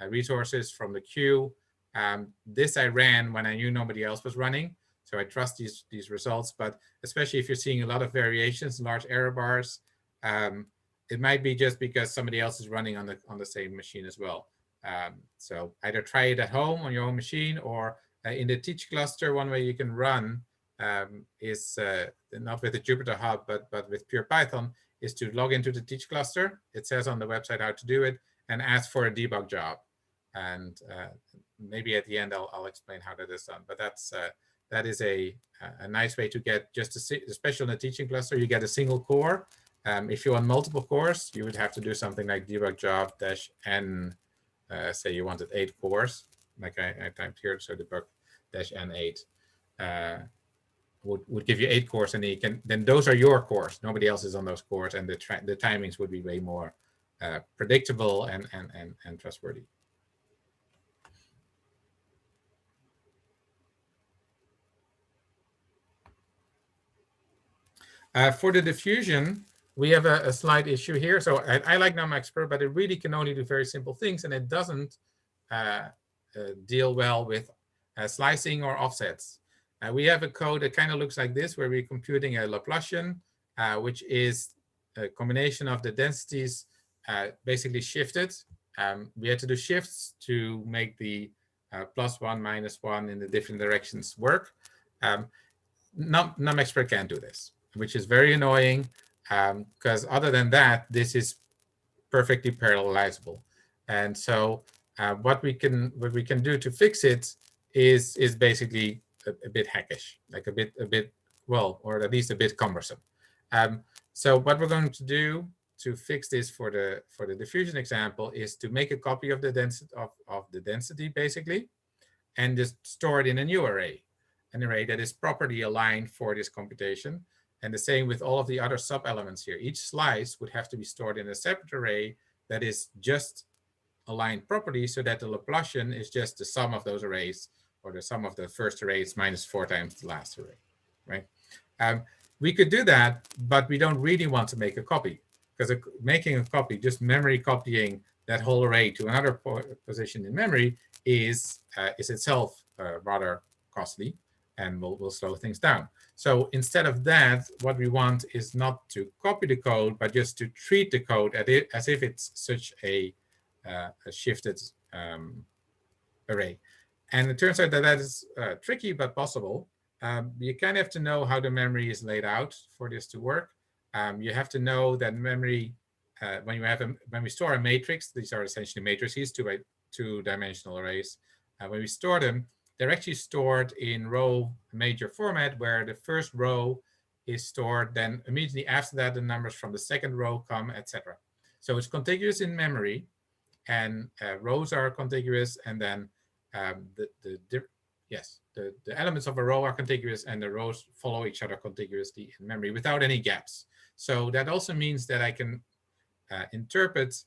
resources from the queue. This I ran when I knew nobody else was running, so I trust these results. But especially if you're seeing a lot of variations, large error bars, it might be just because somebody else is running on the same machine as well. So either try it at home on your own machine, or in the Teach cluster. One way you can run is not with the Jupyter Hub, but with pure Python, is to log into the Teach cluster. It says on the website how to do it, and ask for a debug job. And maybe at the end I'll explain how that is done. But that is a nice way to get just especially in the teaching cluster, you get a single core. If you want multiple cores, you would have to do something like debug job -n. Say you wanted 8 cores, like I typed here, so debug -n8 would give you 8 cores, and then those are your cores. Nobody else is on those cores, and the timings would be way more predictable and trustworthy. For the diffusion, we have a slight issue here. So I like NumExpert, but it really can only do very simple things, and it doesn't deal well with slicing or offsets. We have a code that kind of looks like this, where we're computing a Laplacian, which is a combination of the densities basically shifted. We had to do shifts to make the +1, -1 in the different directions work. NumExpert can't do this, which is very annoying, because other than that, this is perfectly parallelizable. And so what we can do to fix it is basically a bit hackish, like a bit well, or at least a bit cumbersome. So what we're going to do to fix this for the diffusion example is to make a copy of the density basically, and just store it in a new array, an array that is properly aligned for this computation. And the same with all of the other sub-elements here. Each slice would have to be stored in a separate array that is just aligned properly, so that the Laplacian is just the sum of those arrays, or the sum of the first arrays minus 4 times the last array, right? We could do that, but we don't really want to make a copy, because making a copy, just memory copying that whole array to another position in memory is itself rather costly, and will slow things down. So instead of that, what we want is not to copy the code, but just to treat the code as if it's such a shifted array. And it turns out that is tricky, but possible. You kind of have to know how the memory is laid out for this to work. You have to know that memory, when we store a matrix, these are essentially matrices, two-dimensional arrays. When we store them, they're actually stored in row major format, where the first row is stored, then immediately after that, the numbers from the second row come, etc. So it's contiguous in memory, and rows are contiguous, and then the elements of a row are contiguous, and the rows follow each other contiguously in memory without any gaps. So that also means that I can interpret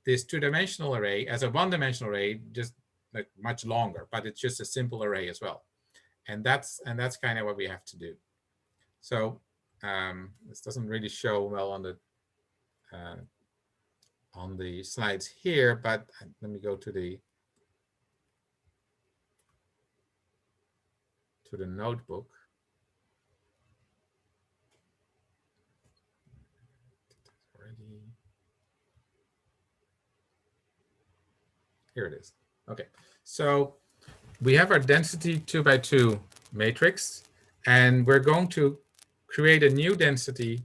this two-dimensional array as a one-dimensional array, just like much longer, but it's just a simple array as well. And that's kind of what we have to do. So this doesn't really show well on the slides here, but let me go to the notebook. Already. Here it is. Okay, so we have our density 2 by 2 matrix, and we're going to create a new density.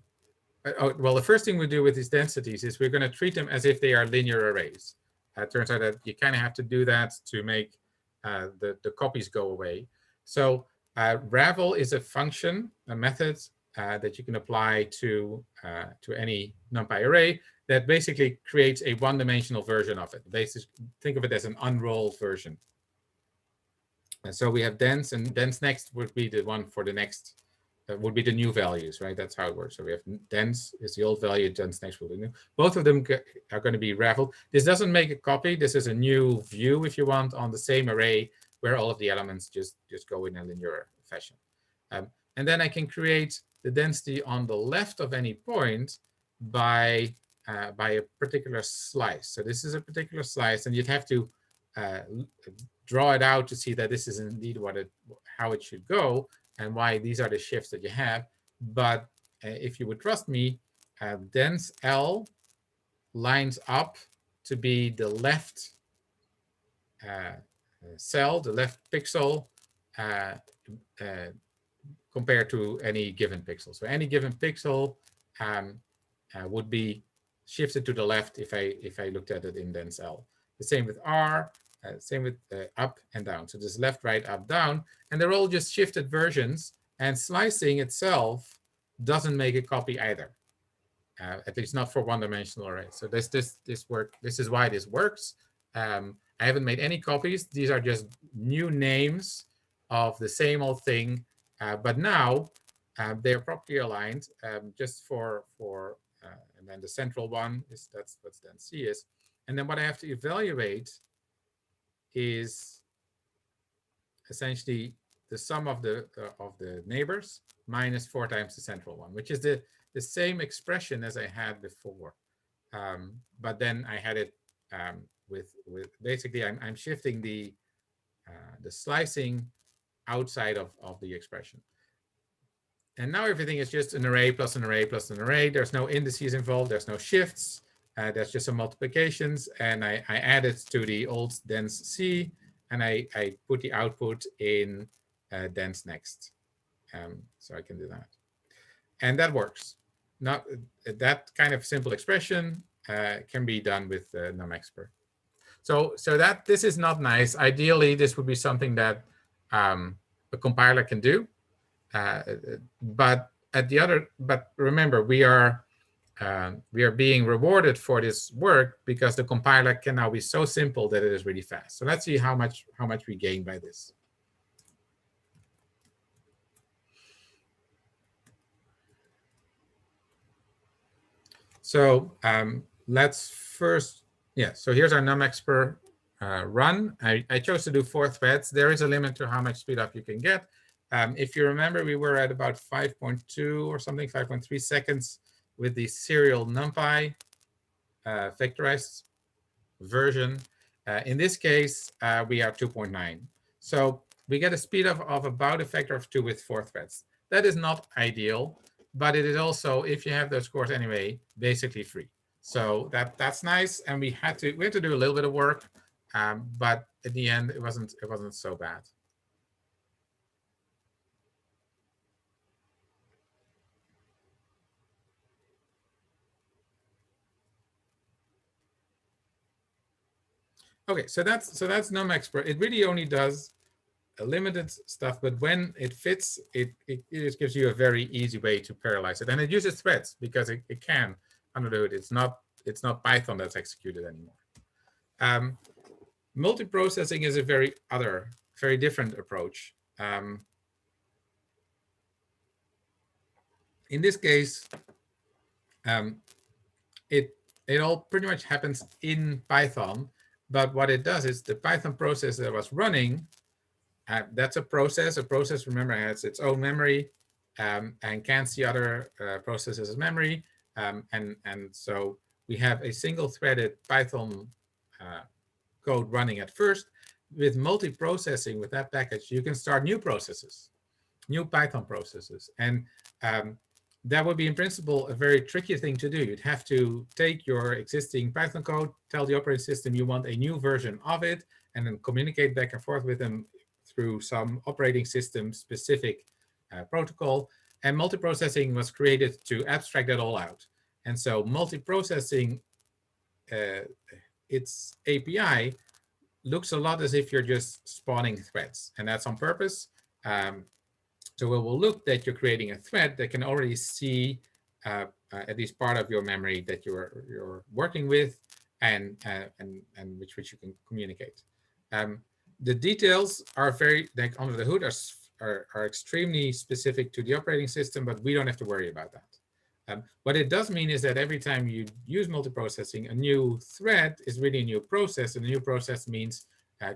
Well, the first thing we do with these densities is we're going to treat them as if they are linear arrays. It turns out that you kind of have to do that to make the copies go away. So ravel is a function, a method that you can apply to any NumPy array that basically creates a one-dimensional version of it. Basically, think of it as an unrolled version. And so we have dense, and dense next would be the one for the next, would be the new values, right? That's how it works. So we have dense is the old value, dense next will be new. Both of them are going to be raveled. This doesn't make a copy. This is a new view, if you want, on the same array where all of the elements just go in a linear fashion. And then I can create the density on the left of any point by a particular slice. So this is a particular slice, and you'd have to draw it out to see that this is indeed how it should go and why these are the shifts that you have. But if you would trust me, dense L lines up to be the left cell, the left pixel, compared to any given pixel. So any given pixel would be shifted to the left if I looked at it in dense L. The same with R, same with up and down. So this left, right, up, down, and they're all just shifted versions. And slicing itself doesn't make a copy either, at least not for one-dimensional arrays. So this is why this works. I haven't made any copies. These are just new names of the same old thing, but now they're properly aligned just for and then the central one is that's what then C is. And then what I have to evaluate is essentially the sum of the neighbors minus 4 times the central one, which is the same expression as I had before. But then I had it with basically I'm shifting the slicing outside of the expression. And now everything is just an array plus an array plus an array. There's no indices involved. There's no shifts. There's just some multiplications. And I add it to the old dense C, and I put the output in dense next. So I can do that. And that works. Not that kind of simple expression can be done with NumExpert. So this is not nice. Ideally, this would be something that a compiler can do. But remember, we are being rewarded for this work because the compiler can now be so simple that it is really fast. So let's see how much we gain by this. So let's first, so here's our NumExpert run. I chose to do 4 threads. There is a limit to how much speed up you can get. If you remember, we were at about 5.2 or something, 5.3 seconds with the serial NumPy vectorized version. In this case, we are 2.9. So we get a speed of about a factor of 2 with 4 threads. That is not ideal, but it is also, if you have those cores anyway, basically free. So that's nice. And we had to do a little bit of work, but at the end, it wasn't so bad. Okay, so that's NumExpert. It really only does a limited stuff, but when it fits, it just gives you a very easy way to parallelize it, and it uses threads because it can under the hood. It's not Python that's executed anymore. Multiprocessing is a very different approach. In this case, it all pretty much happens in Python. But what it does is the Python process that was running, that's a process. A process, remember, has its own memory and can't see other processes as memory. And so we have a single-threaded Python code running at first. With multiprocessing, with that package, you can start new processes, new Python processes. And that would be, in principle, a very tricky thing to do. You'd have to take your existing Python code, tell the operating system you want a new version of it, and then communicate back and forth with them through some operating system specific protocol. And multiprocessing was created to abstract that all out. And so multiprocessing, its API looks a lot as if you're just spawning threads, and that's on purpose. So it will look that you're creating a thread that can already see at least part of your memory that you're working with, and which you can communicate. The details are very, like under the hood, are extremely specific to the operating system, but we don't have to worry about that. What it does mean is that every time you use multiprocessing, a new thread is really a new process, and a new process means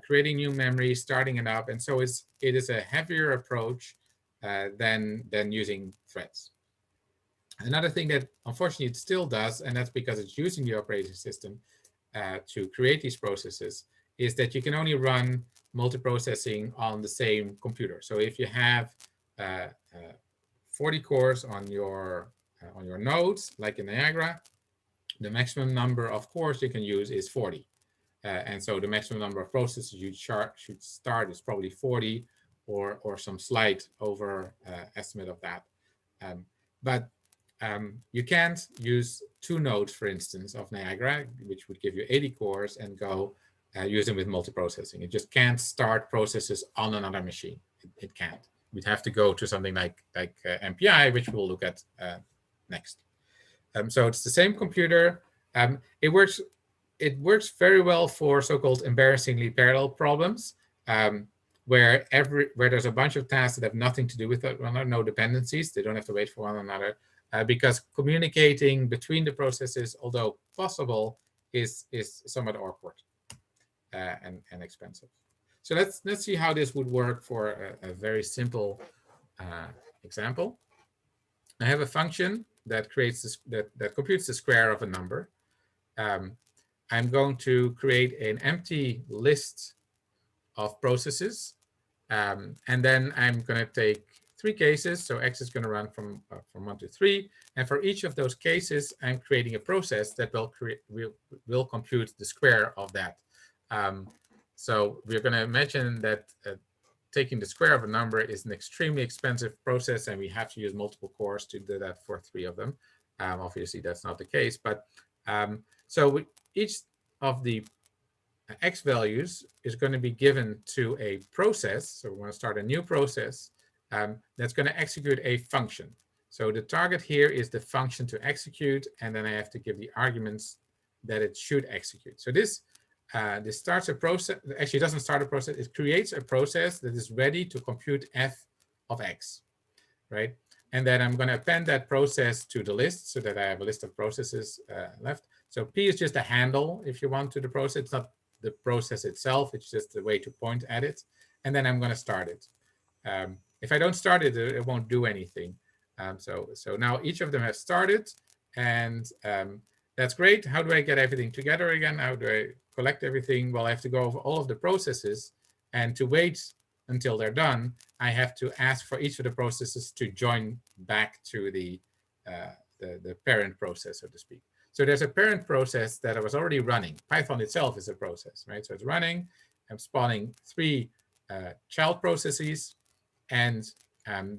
creating new memory, starting it up, and so it is a heavier approach than using threads. Another thing that unfortunately it still does, and that's because it's using the operating system to create these processes, is that you can only run multiprocessing on the same computer. So if you have 40 cores on your nodes, like in Niagara, the maximum number of cores you can use is 40. And so the maximum number of processes you should start is probably 40, or some slight over estimate of that. But you can't use 2 nodes, for instance, of Niagara, which would give you 80 cores, and go use them with multiprocessing. It just can't start processes on another machine. It can't. We'd have to go to something like MPI, which we'll look at next. So it's the same computer. It works very well for so-called embarrassingly parallel problems, where there's a bunch of tasks that have nothing to do with one another, no dependencies. They don't have to wait for one another, because communicating between the processes, although possible, is somewhat awkward and expensive. So let's see how this would work for a very simple example. I have a function that creates that computes the square of a number. I'm going to create an empty list of processes, and then I'm going to take 3 cases. So X is going to run from 1 to 3, and for each of those cases, I'm creating a process that will compute the square of that. So we're going to imagine that taking the square of a number is an extremely expensive process, and we have to use multiple cores to do that for 3 of them. Obviously, that's not the case, but so each of the X values is going to be given to a process. So we're going to start a new process that's going to execute a function. So the target here is the function to execute, and then I have to give the arguments that it should execute. So this starts a process. Actually, it doesn't start a process. It creates a process that is ready to compute f of x, right? And then I'm going to append that process to the list so that I have a list of processes left. So P is just a handle, if you want, to the process. It's not the process itself. It's just a way to point at it. And then I'm going to start it. If I don't start it, it won't do anything. So now each of them has started, and that's great. How do I get everything together again? How do I collect everything? Well, I have to go over all of the processes, and to wait until they're done, I have to ask for each of the processes to join back to the parent process, so to speak. So there's a parent process that I was already running. Python itself is a process, right? So it's running. I'm spawning 3 child processes, and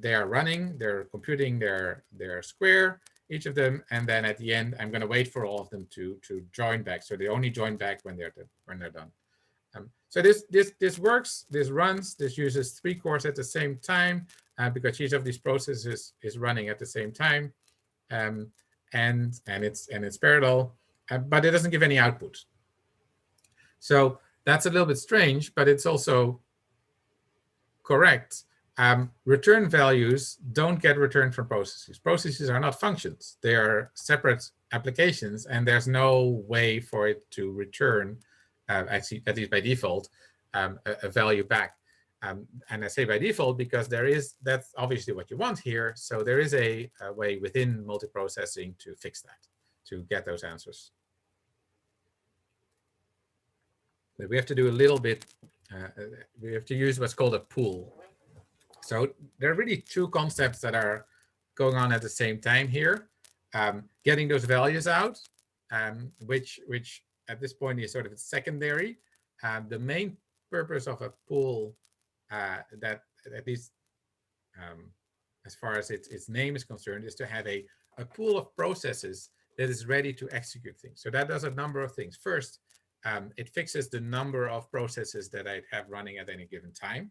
they are running. They're computing their square, each of them, and then at the end, I'm going to wait for all of them to join back. So they only join back when they're done. So this works. This runs. This uses 3 cores at the same time because each of these processes is running at the same time, and it's parallel, but it doesn't give any output. So that's a little bit strange, but it's also correct. Return values don't get returned from processes. Processes are not functions. They are separate applications, and there's no way for it to return actually, at least by default, a value back. And I say by default because that's obviously what you want here. So there is a way within multiprocessing to fix that, to get those answers. But we have to do a little bit, we have to use what's called a pool. So there are really two concepts that are going on at the same time here. Getting those values out, which at this point is sort of secondary. The main purpose of a pool that at least as far as its name is concerned, is to have a pool of processes that is ready to execute things. So that does a number of things. First, it fixes the number of processes that I have running at any given time.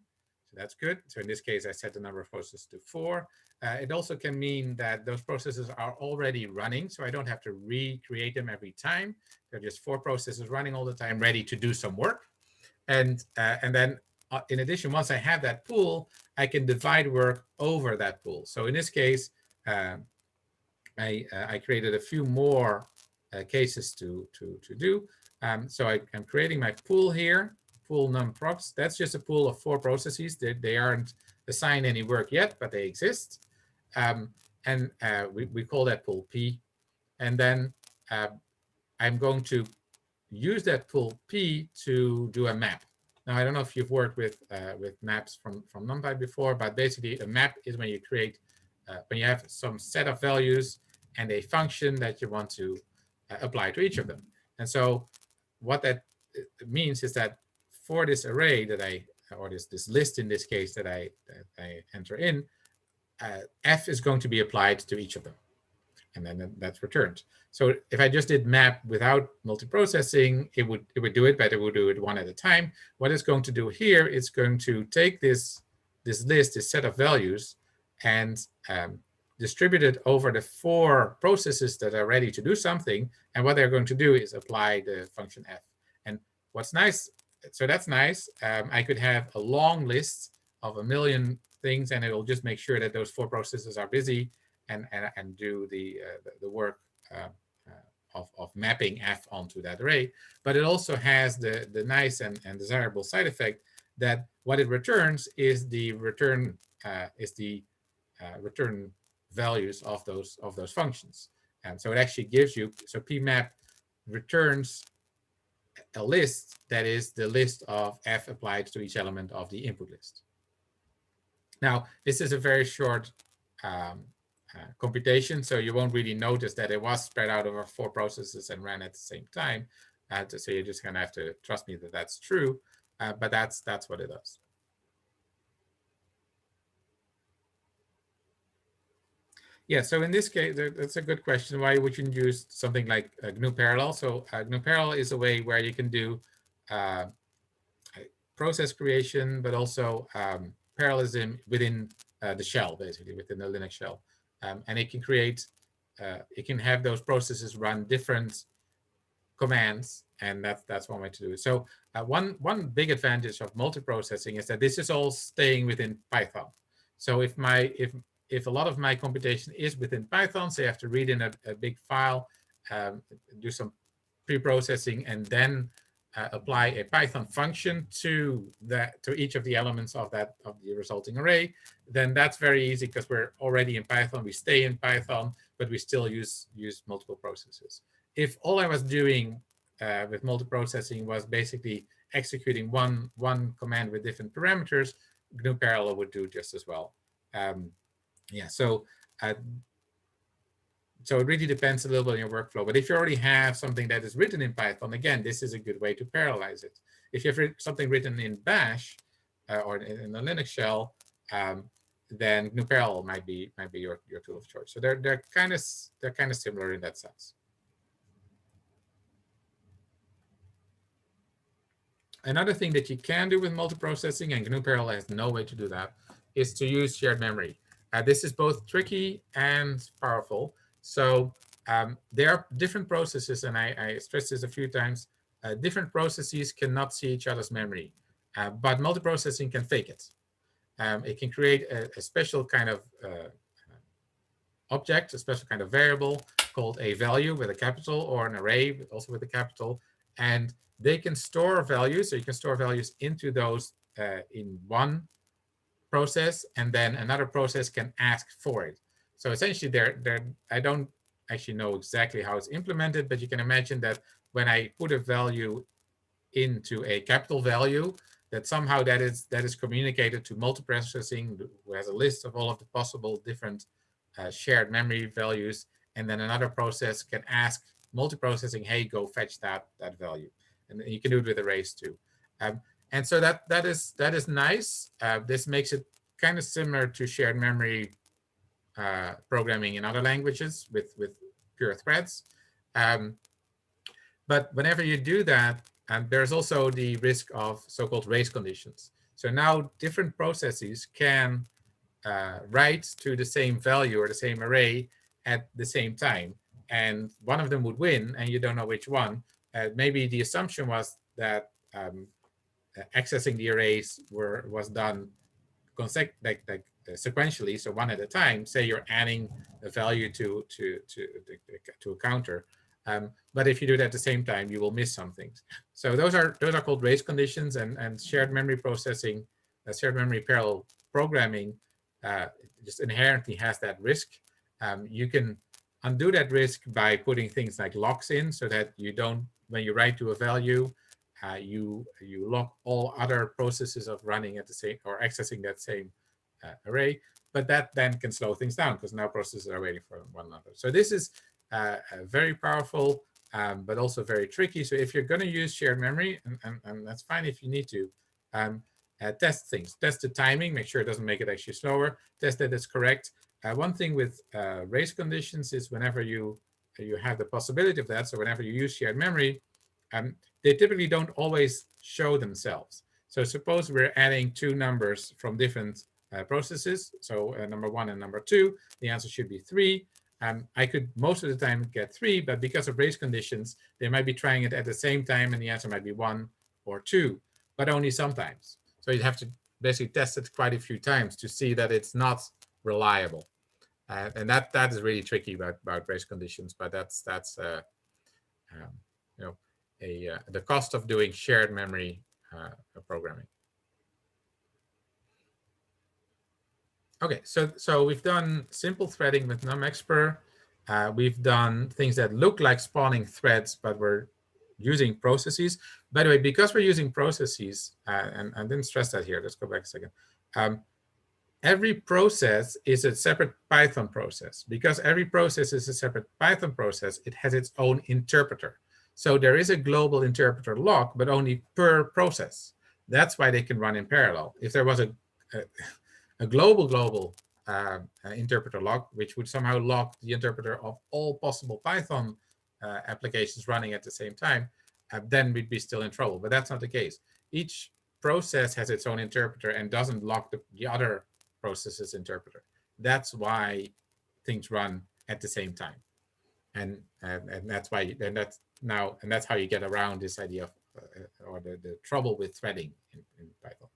So that's good. So in this case, I set the number of processes to 4. It also can mean that those processes are already running, so I don't have to recreate them every time. They're just 4 processes running all the time, ready to do some work. And then in addition, once I have that pool, I can divide work over that pool. So in this case, I created a few more cases to do. So I'm creating my pool here, pool num_procs. That's just a pool of 4 processes. They aren't assigned any work yet, but they exist. And we call that pool P. And then I'm going to use that pool P to do a map. Now, I don't know if you've worked with maps from NumPy before, but basically a map is when you create, when you have some set of values and a function that you want to apply to each of them. And so what that means is that for this array that or this list in this case that I enter in, f is going to be applied to each of them. And then that's returned. So if I just did map without multiprocessing, it would do it, but it would do it one at a time. What it's going to do here, it's going to take this list, this set of values, and distribute it over the 4 processes that are ready to do something. And what they're going to do is apply the function f. And what's nice, so that's nice. I could have a long list of 1 million things, and it'll just make sure that those 4 processes are busy and do the work of mapping f onto that array. But it also has the nice and desirable side effect that what it returns is the return return values of those functions. And so it actually gives you, so pmap returns a list that is the list of f applied to each element of the input list. Now, this is a very short computation, so you won't really notice that it was spread out over 4 processes and ran at the same time. So you're just going to have to trust me that that's true, but that's what it does. Yeah, so in this case, that's a good question. Why would you use something like GNU parallel? So GNU parallel is a way where you can do process creation, but also parallelism within the shell, basically within the Linux shell. And it can create, it can have those processes run different commands, and that's one way to do it. So one big advantage of multiprocessing is that this is all staying within Python. So if a lot of my computation is within Python, so you have to read in a big file, do some pre-processing, and then apply a Python function to each of the elements of the resulting array, then that's very easy because we're already in Python. We stay in Python, but we still use multiple processes. If all I was doing with multiprocessing was basically executing one command with different parameters, GNU parallel would do just as well. Yeah, so it really depends a little bit on your workflow. But if you already have something that is written in Python, again, this is a good way to parallelize it. If you have something written in Bash or in the Linux shell, then GNU parallel might be your tool of choice. So they're kind of similar in that sense. Another thing that you can do with multiprocessing, and GNU parallel has no way to do that, is to use shared memory. This is both tricky and powerful. So there are different processes, and I stressed this a few times. Different processes cannot see each other's memory, but multiprocessing can fake it. It can create a special kind of object, a special kind of variable called a value with a capital, or an array also with a capital. and they can store values. So you can store values into those in one process, and then another process can ask for it. So essentially, I don't actually know exactly how it's implemented, but you can imagine that when I put a value into a capital value, that somehow that is communicated to multiprocessing, who has a list of all of the possible different shared memory values, and then another process can ask multiprocessing, hey, go fetch that value. And you can do it with arrays too. And so that is nice. This makes it kind of similar to shared memory programming in other languages with pure threads. But whenever you do that, there's also the risk of so-called race conditions. So now different processes can write to the same value or the same array at the same time. And one of them would win, and you don't know which one. Maybe the assumption was that accessing the arrays was done sequentially, so one at a time. Say you're adding a value to a counter, but if you do it at the same time, you will miss some things. So those are called race conditions, and shared memory processing, shared memory parallel programming, just inherently has that risk. You can undo that risk by putting things like locks in, so that you don't, when you write to a value, you lock all other processes of running at the same or accessing that same array. But that then can slow things down because now processes are waiting for one another. So this is very powerful, but also very tricky. So if you're going to use shared memory, and that's fine if you need to, test things, test the timing, make sure it doesn't make it actually slower, test that it's correct. One thing with race conditions is whenever you have the possibility of that, so whenever you use shared memory, they typically don't always show themselves. So suppose we're adding two numbers from different processes, so number 1 and number 2, the answer should be 3. I could most of the time get 3, but because of race conditions, they might be trying it at the same time, and the answer might be 1 or 2, but only sometimes. So you have to basically test it quite a few times to see that it's not reliable. And that is really tricky about race conditions, but that's you know, the cost of doing shared memory programming. Okay, so we've done simple threading with NumExpr. We've done things that look like spawning threads, but we're using processes. By the way, because we're using processes, and I didn't stress that here, let's go back a second. Every process is a separate Python process. Because every process is a separate Python process, it has its own interpreter. So there is a global interpreter lock, but only per process. That's why they can run in parallel. If there was a global interpreter lock, which would somehow lock the interpreter of all possible Python applications running at the same time, then we'd be still in trouble. But that's not the case. Each process has its own interpreter and doesn't lock the other process's interpreter. That's why things run at the same time, and that's why, and that's how you get around this idea of or the trouble with threading in Python.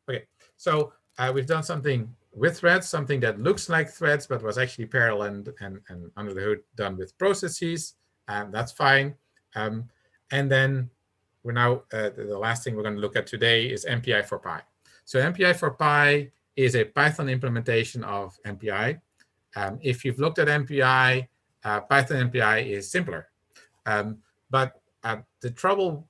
Okay, so we've done something with threads, something that looks like threads but was actually parallel and under the hood done with processes. That's fine. And then we're now the last thing we're going to look at today is MPI for Pi. So MPI for Pi is a Python implementation of MPI. If you've looked at MPI, Python MPI is simpler. But the trouble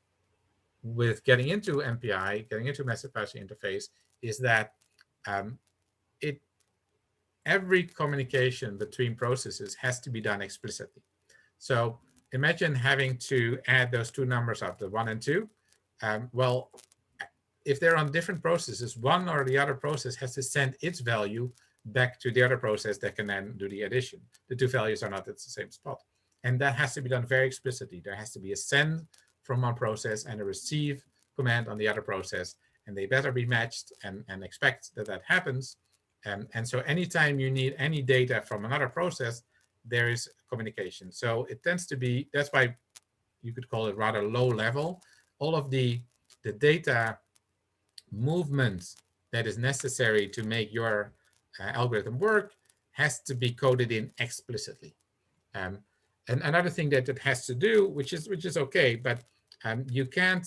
with getting into MPI, getting into message passing interface, is that every communication between processes has to be done explicitly. So imagine having to add those two numbers up, the 1 and 2. Well, if they're on different processes, one or the other process has to send its value back to the other process that can then do the addition. The two values are not at the same spot. And that has to be done very explicitly. There has to be a send from one process and a receive command on the other process, and they better be matched and expect that that happens. And so anytime you need any data from another process, there is communication. So it tends to be, that's why you could call it rather low level. All of the data movement that is necessary to make your algorithm work has to be coded in explicitly. And another thing that it has to do, which is okay, but You can't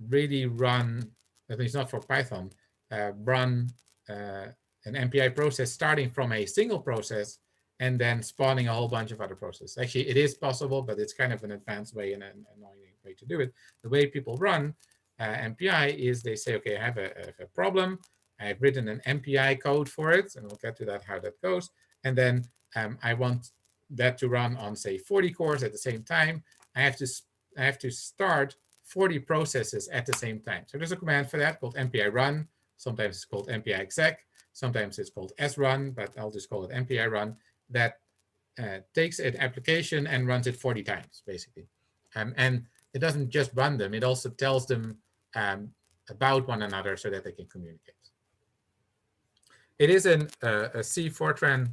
really run, at least not for Python, run an MPI process starting from a single process and then spawning a whole bunch of other processes. Actually, it is possible, but it's kind of an advanced way and an annoying way to do it. The way people run MPI is they say, okay, I have a problem. I've written an MPI code for it, and we'll get to that, how that goes. And then I want that to run on, say, 40 cores at the same time. I have to start 40 processes at the same time. So there's a command for that called MPI run. Sometimes it's called MPI exec. Sometimes it's called srun, but I'll just call it MPI run. That takes an application and runs it 40 times, basically. And it doesn't just run them, it also tells them about one another so that they can communicate. It is a C Fortran,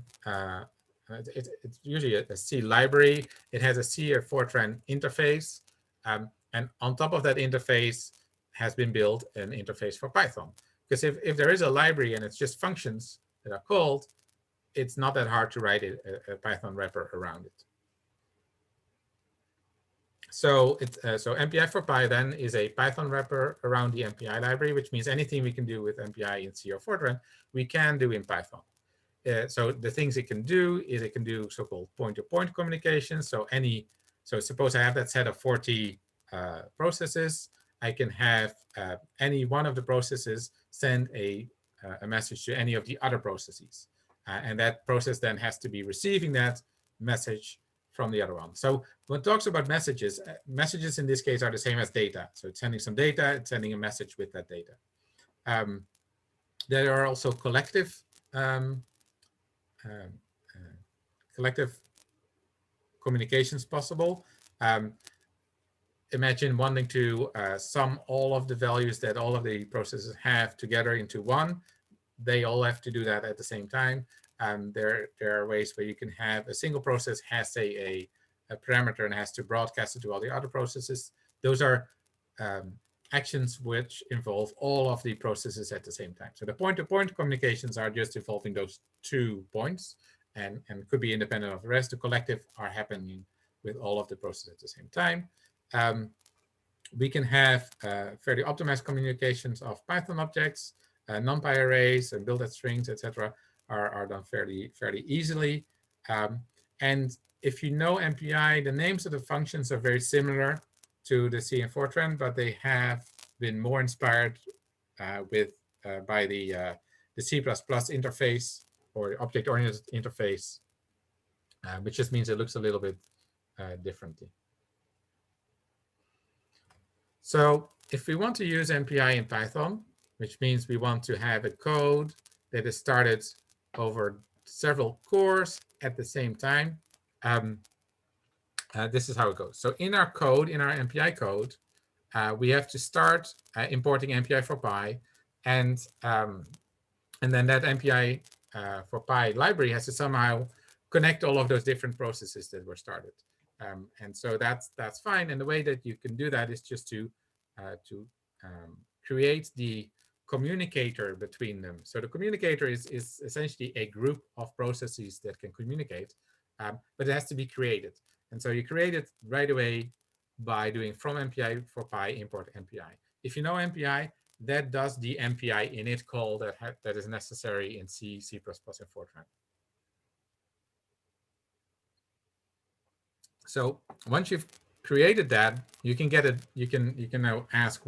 it's usually a C library. It has a C or Fortran interface. And on top of that interface has been built an interface for Python. Because if there is a library and it's just functions that are called, it's not that hard to write a Python wrapper around it. So so MPI for Py then is a Python wrapper around the MPI library, which means anything we can do with MPI in C or Fortran, we can do in Python. So the things it can do is it can do so-called point-to-point communication. So suppose I have that set of 40 processes, I can have any one of the processes send a message to any of the other processes. And that process then has to be receiving that message from the other one. So when it talks about messages, messages in this case are the same as data. So it's sending some data, it's sending a message with that data. There are also collective communications possible. Imagine wanting to sum all of the values that all of the processes have together into one. They all have to do that at the same time. There are ways where you can have a single process has, say, a parameter and has to broadcast it to all the other processes. Those are actions which involve all of the processes at the same time. So the point-to-point communications are just involving those 2 points and could be independent of the rest. The collective are happening with all of the processes at the same time. We can have fairly optimized communications of Python objects, NumPy arrays and built-at strings, etc. are done fairly easily. And if you know MPI, the names of the functions are very similar to the C and Fortran, but they have been more inspired by the C++ interface or object-oriented interface, which just means it looks a little bit differently. So if we want to use MPI in Python, which means we want to have a code that is started over several cores at the same time, this is how it goes. So in our code, in our MPI code, we have to start importing MPI for Py, and then that MPI for Py library has to somehow connect all of those different processes that were started. And so that's fine. And the way that you can do that is just to create the communicator between them. So the communicator is essentially a group of processes that can communicate, but it has to be created. And so you create it right away by doing from MPI for Py import MPI. If you know MPI, that does the MPI init call that is necessary in C, C++, and Fortran. So once you've created that, you can get it. You can now ask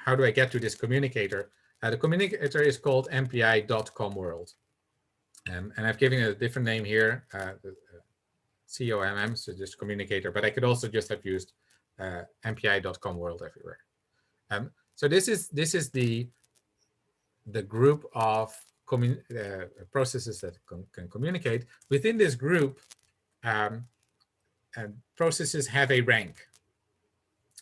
how do I get to this communicator? The communicator is called MPI.comWorld, and I've given it a different name here, COMM, so just communicator. But I could also just have used MPI.comWorld everywhere. So this is the group of processes that can communicate. Within this group, processes have a rank.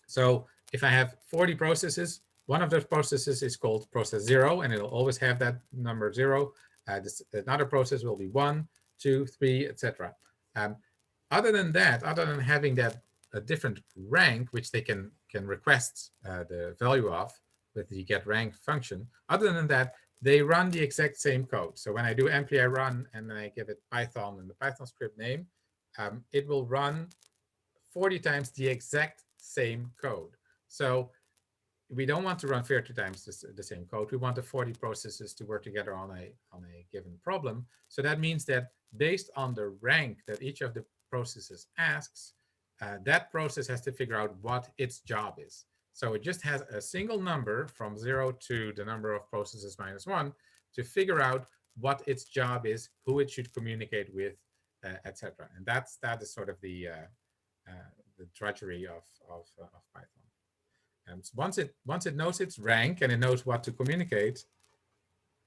So if I have 40 processes, one of those processes is called process 0, and it'll always have that number 0. Another process will be 1, 2, 3, etc. Other than that, other than having that a different rank, which they can request the value of with the getRank function, other than that, they run the exact same code. So when I do MPI run and then I give it Python and the Python script name, it will run 40 times the exact same code. So we don't want to run 30 times the same code. We want the 40 processes to work together on a given problem. So that means that based on the rank that each of the processes asks, that process has to figure out what its job is. So it just has a single number from 0 to the number of processes -1 to figure out what its job is, who it should communicate with, etc. And that is sort of the drudgery of Python. And once it knows its rank and it knows what to communicate.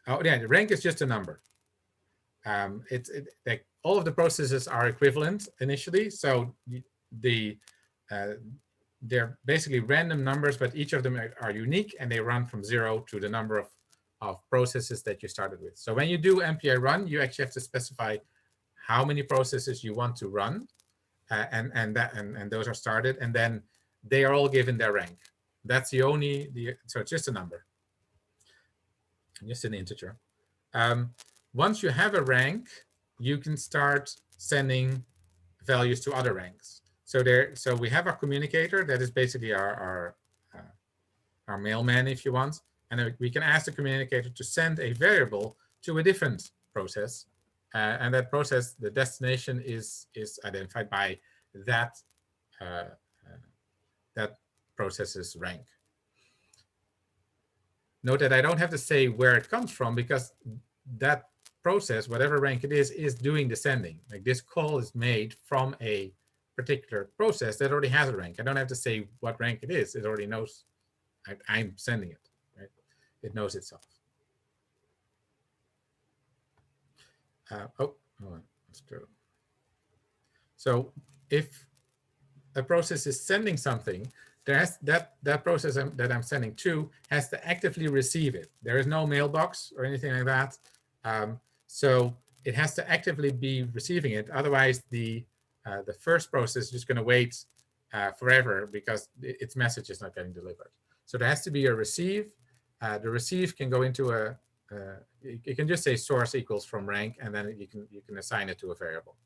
Oh yeah, the rank is just a number. Like all of the processes are equivalent initially, so they're basically random numbers, but each of them are unique and they run from 0 to the number of processes that you started with. So when you do MPI run, you actually have to specify how many processes you want to run, and those are started, and then they are all given their rank. That's so it's just a number, just an integer. Once you have a rank, you can start sending values to other ranks. So we have our communicator that is basically our mailman, if you want, and we can ask the communicator to send a variable to a different process, and that process, the destination is identified by that process's rank. Note that I don't have to say where it comes from, because that process, whatever rank it is doing the sending. Like this call is made from a particular process that already has a rank. I don't have to say what rank it is. It already knows I'm sending it, right? It knows itself. That's true. So if a process is sending something, that process that I'm sending to has to actively receive it. There is no mailbox or anything like that. So it has to actively be receiving it. Otherwise, the first process is just going to wait forever because its message is not getting delivered. So there has to be a receive. The receive can go into you can just say source equals from rank, and then you can assign it to a variable.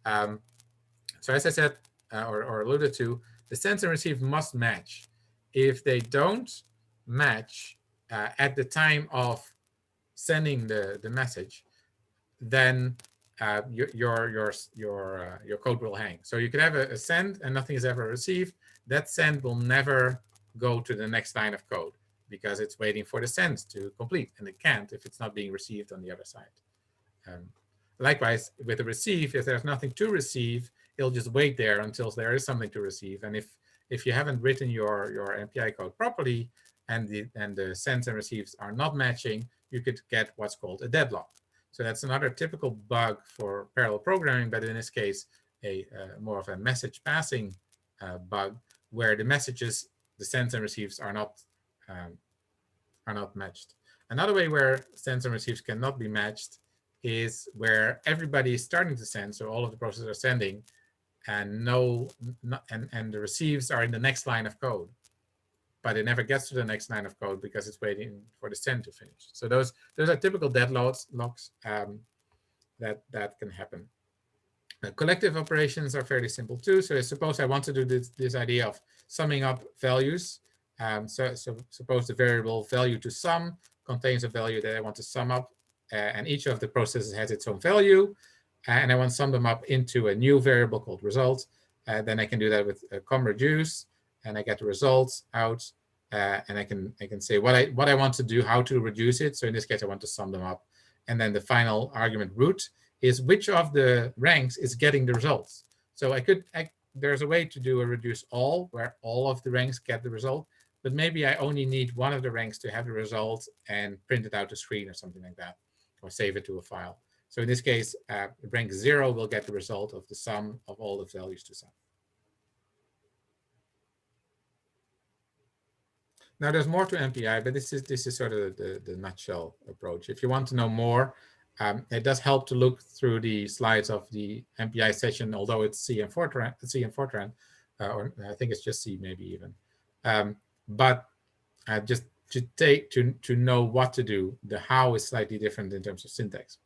So as I said, or alluded to, the send and receive must match. If they don't match at the time of sending the message, then your code will hang. So you could have a send and nothing is ever received. That send will never go to the next line of code because it's waiting for the send to complete, and it can't if it's not being received on the other side. Likewise, with the receive, if there's nothing to receive, it'll just wait there until there is something to receive. And if you haven't written your MPI code properly and the sends and receives are not matching, you could get what's called a deadlock. So that's another typical bug for parallel programming, but in this case, more of a message passing bug where the messages, the sends and receives are not matched. Another way where sends and receives cannot be matched is where everybody is starting to send, so all of the processes are sending, and the receives are in the next line of code, but it never gets to the next line of code because it's waiting for the send to finish. So those are typical deadlocks that can happen. Collective operations are fairly simple too. So suppose I want to do this idea of summing up values. So suppose the variable value to sum contains a value that I want to sum up, and each of the processes has its own value, and I want to sum them up into a new variable called result. Then I can do that with com_reduce, and I get the results out, and I can say what I want to do, how to reduce it. So in this case, I want to sum them up, and then the final argument root is which of the ranks is getting the results. So there's a way to do a reduce all, where all of the ranks get the result, but maybe I only need one of the ranks to have the result and print it out to screen or something like that, or save it to a file. So in this case, rank 0 will get the result of the sum of all the values to sum. Now there's more to MPI, but this is sort of the nutshell approach. If you want to know more, it does help to look through the slides of the MPI session, although it's C and Fortran, or I think it's just C maybe even. But just to know what to do, the how is slightly different in terms of syntax.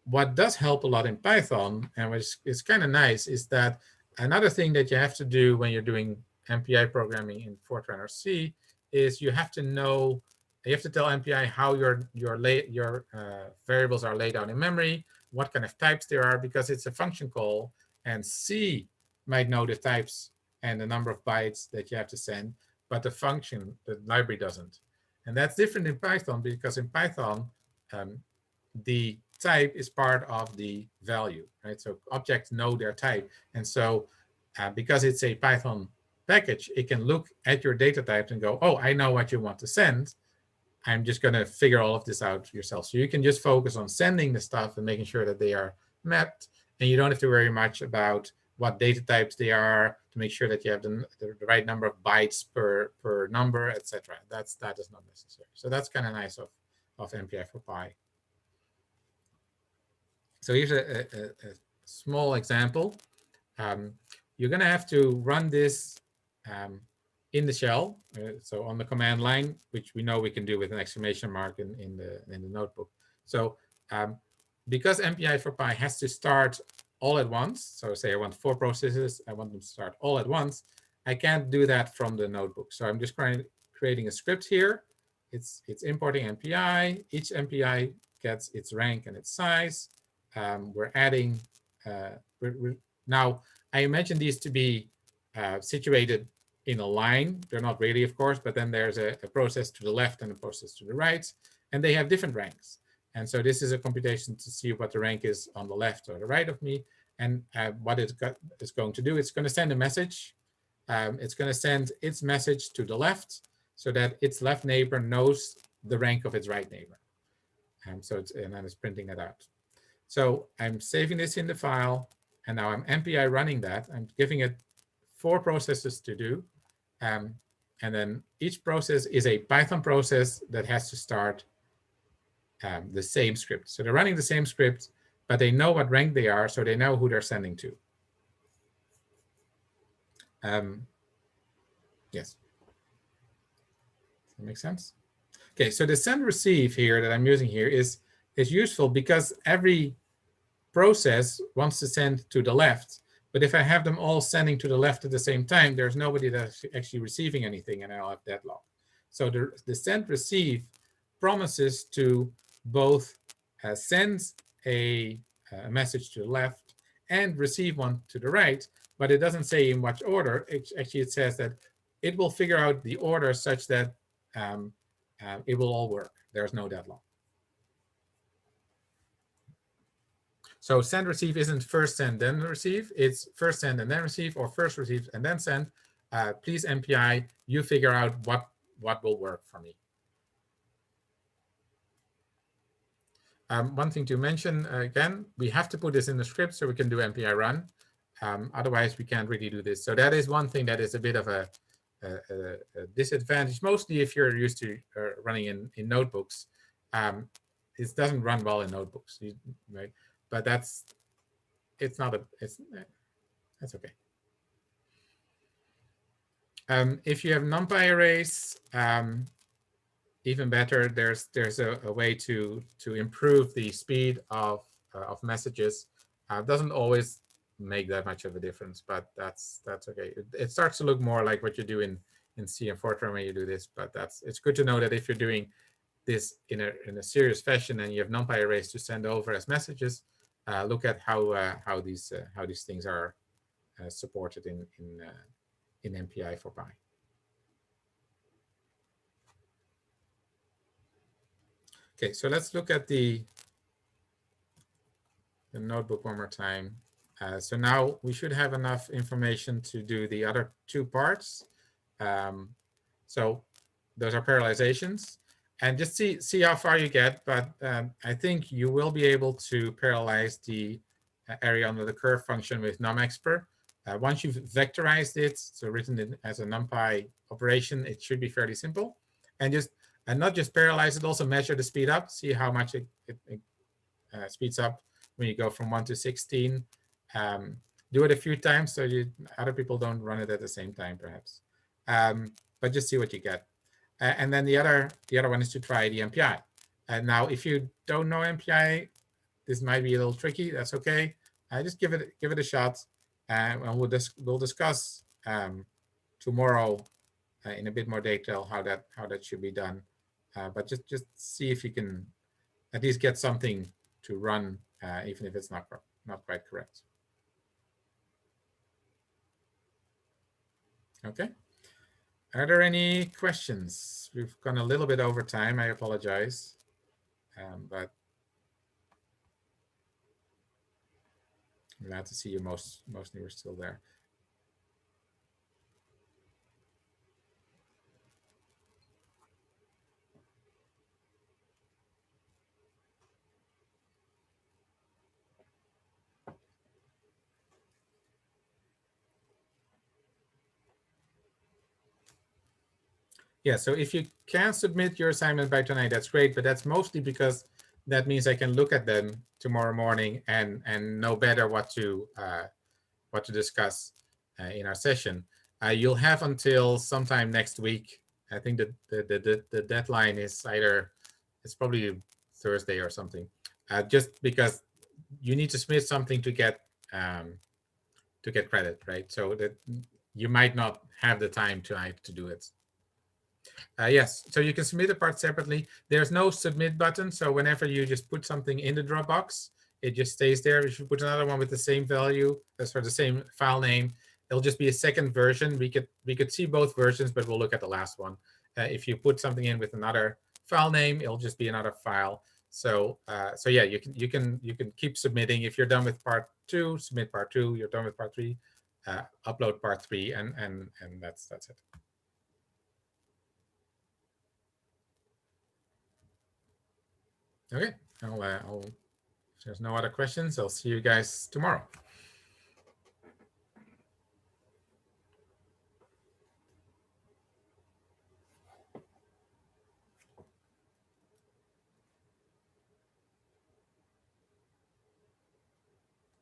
What does help a lot in Python, and which is kind of nice, is that another thing that you have to do when you're doing MPI programming in Fortran or C is you have to know, you have to tell MPI how your variables are laid out in memory, what kind of types there are, because it's a function call, and C might know the types and the number of bytes that you have to send, but the function, the library doesn't. And that's different in Python, because in Python, the type is part of the value, right? So objects know their type. And so because it's a Python package, it can look at your data types and go, oh, I know what you want to send. I'm just going to figure all of this out yourself. So you can just focus on sending the stuff and making sure that they are mapped. And you don't have to worry much about what data types they are to make sure that you have the right number of bytes per number, etc. That is not necessary. So that's kind of nice of MPI for Pi. So here's a small example. You're going to have to run this in the shell, so on the command line, which we know we can do with an exclamation mark in the notebook. So because MPI for Pi has to start all at once, so say I want 4 processes, I want them to start all at once, I can't do that from the notebook. So I'm just creating a script here. It's importing MPI. Each MPI gets its rank and its size. We're adding, now I imagine these to be situated in a line. They're not really, of course, but then there's a process to the left and a process to the right, and they have different ranks. And so this is a computation to see what the rank is on the left or the right of me. And what it's going to do, it's going to send a message. It's going to send its message to the left so that its left neighbor knows the rank of its right neighbor. And then it's printing that out. So I'm saving this in the file, and now I'm MPI running that. I'm giving it 4 processes to do. And then each process is a Python process that has to start the same script. So they're running the same script, but they know what rank they are, so they know who they're sending to. Yes. Does that make sense? Okay, so the send receive here that I'm using here is useful because every process wants to send to the left. But if I have them all sending to the left at the same time, there's nobody that's actually receiving anything, and I'll have deadlock. So the send receive promises to both send a message to the left and receive one to the right, but it doesn't say in what order. It says that it will figure out the order such that it will all work. There's no deadlock. So send receive isn't first send then receive. It's first send and then receive, or first receive and then send. Please MPI, you figure out what will work for me. One thing to mention, again, we have to put this in the script so we can do MPI run. Otherwise, we can't really do this. So that is one thing that is a bit of a disadvantage, mostly if you're used to running in notebooks. It doesn't run well in notebooks, right? But that's okay. If you have NumPy arrays, even better. There's a way to improve the speed of messages. Doesn't always make that much of a difference, but that's okay. It starts to look more like what you do in C and Fortran when you do this. But it's good to know that if you're doing this in a serious fashion and you have NumPy arrays to send over as messages, look at how these things are supported in MPI for Pi. Okay, so let's look at the notebook one more time. So now we should have enough information to do the other 2 parts. So those are parallelizations. And just see how far you get. But I think you will be able to parallelize the area under the curve function with numexpr. Once you've vectorized it, so written it as a NumPy operation, it should be fairly simple. And not just parallelize it, also measure the speed up, see how much it speeds up when you go from 1 to 16. Do it a few times so other people don't run it at the same time, perhaps. But just see what you get. And then the other one is to try the MPI. And now, if you don't know MPI, this might be a little tricky. That's okay. Just give it a shot, and we'll discuss tomorrow in a bit more detail how that should be done. But just see if you can at least get something to run, even if it's not quite correct. Okay. Are there any questions? We've gone a little bit over time. I apologize, but I'm glad to see you mostly were still there. Yeah, so if you can submit your assignment by tonight, that's great, but that's mostly because that means I can look at them tomorrow morning and know better what to discuss in our session. You'll have until sometime next week. I think that the deadline is it's probably Thursday or something, just because you need to submit something to get credit, right? So that you might not have the time tonight to do it. Yes, so you can submit a part separately. There's no submit button, so whenever you just put something in the Dropbox, it just stays there. If you put another one with the same value, that's for the same file name, it'll just be a second version. We could see both versions, but we'll look at the last one. If you put something in with another file name, it'll just be another file. So so yeah, you can keep submitting. If you're done with part 2, submit part 2. You're done with part 3, upload part 3, and that's it. Okay, if there's no other questions, I'll see you guys tomorrow.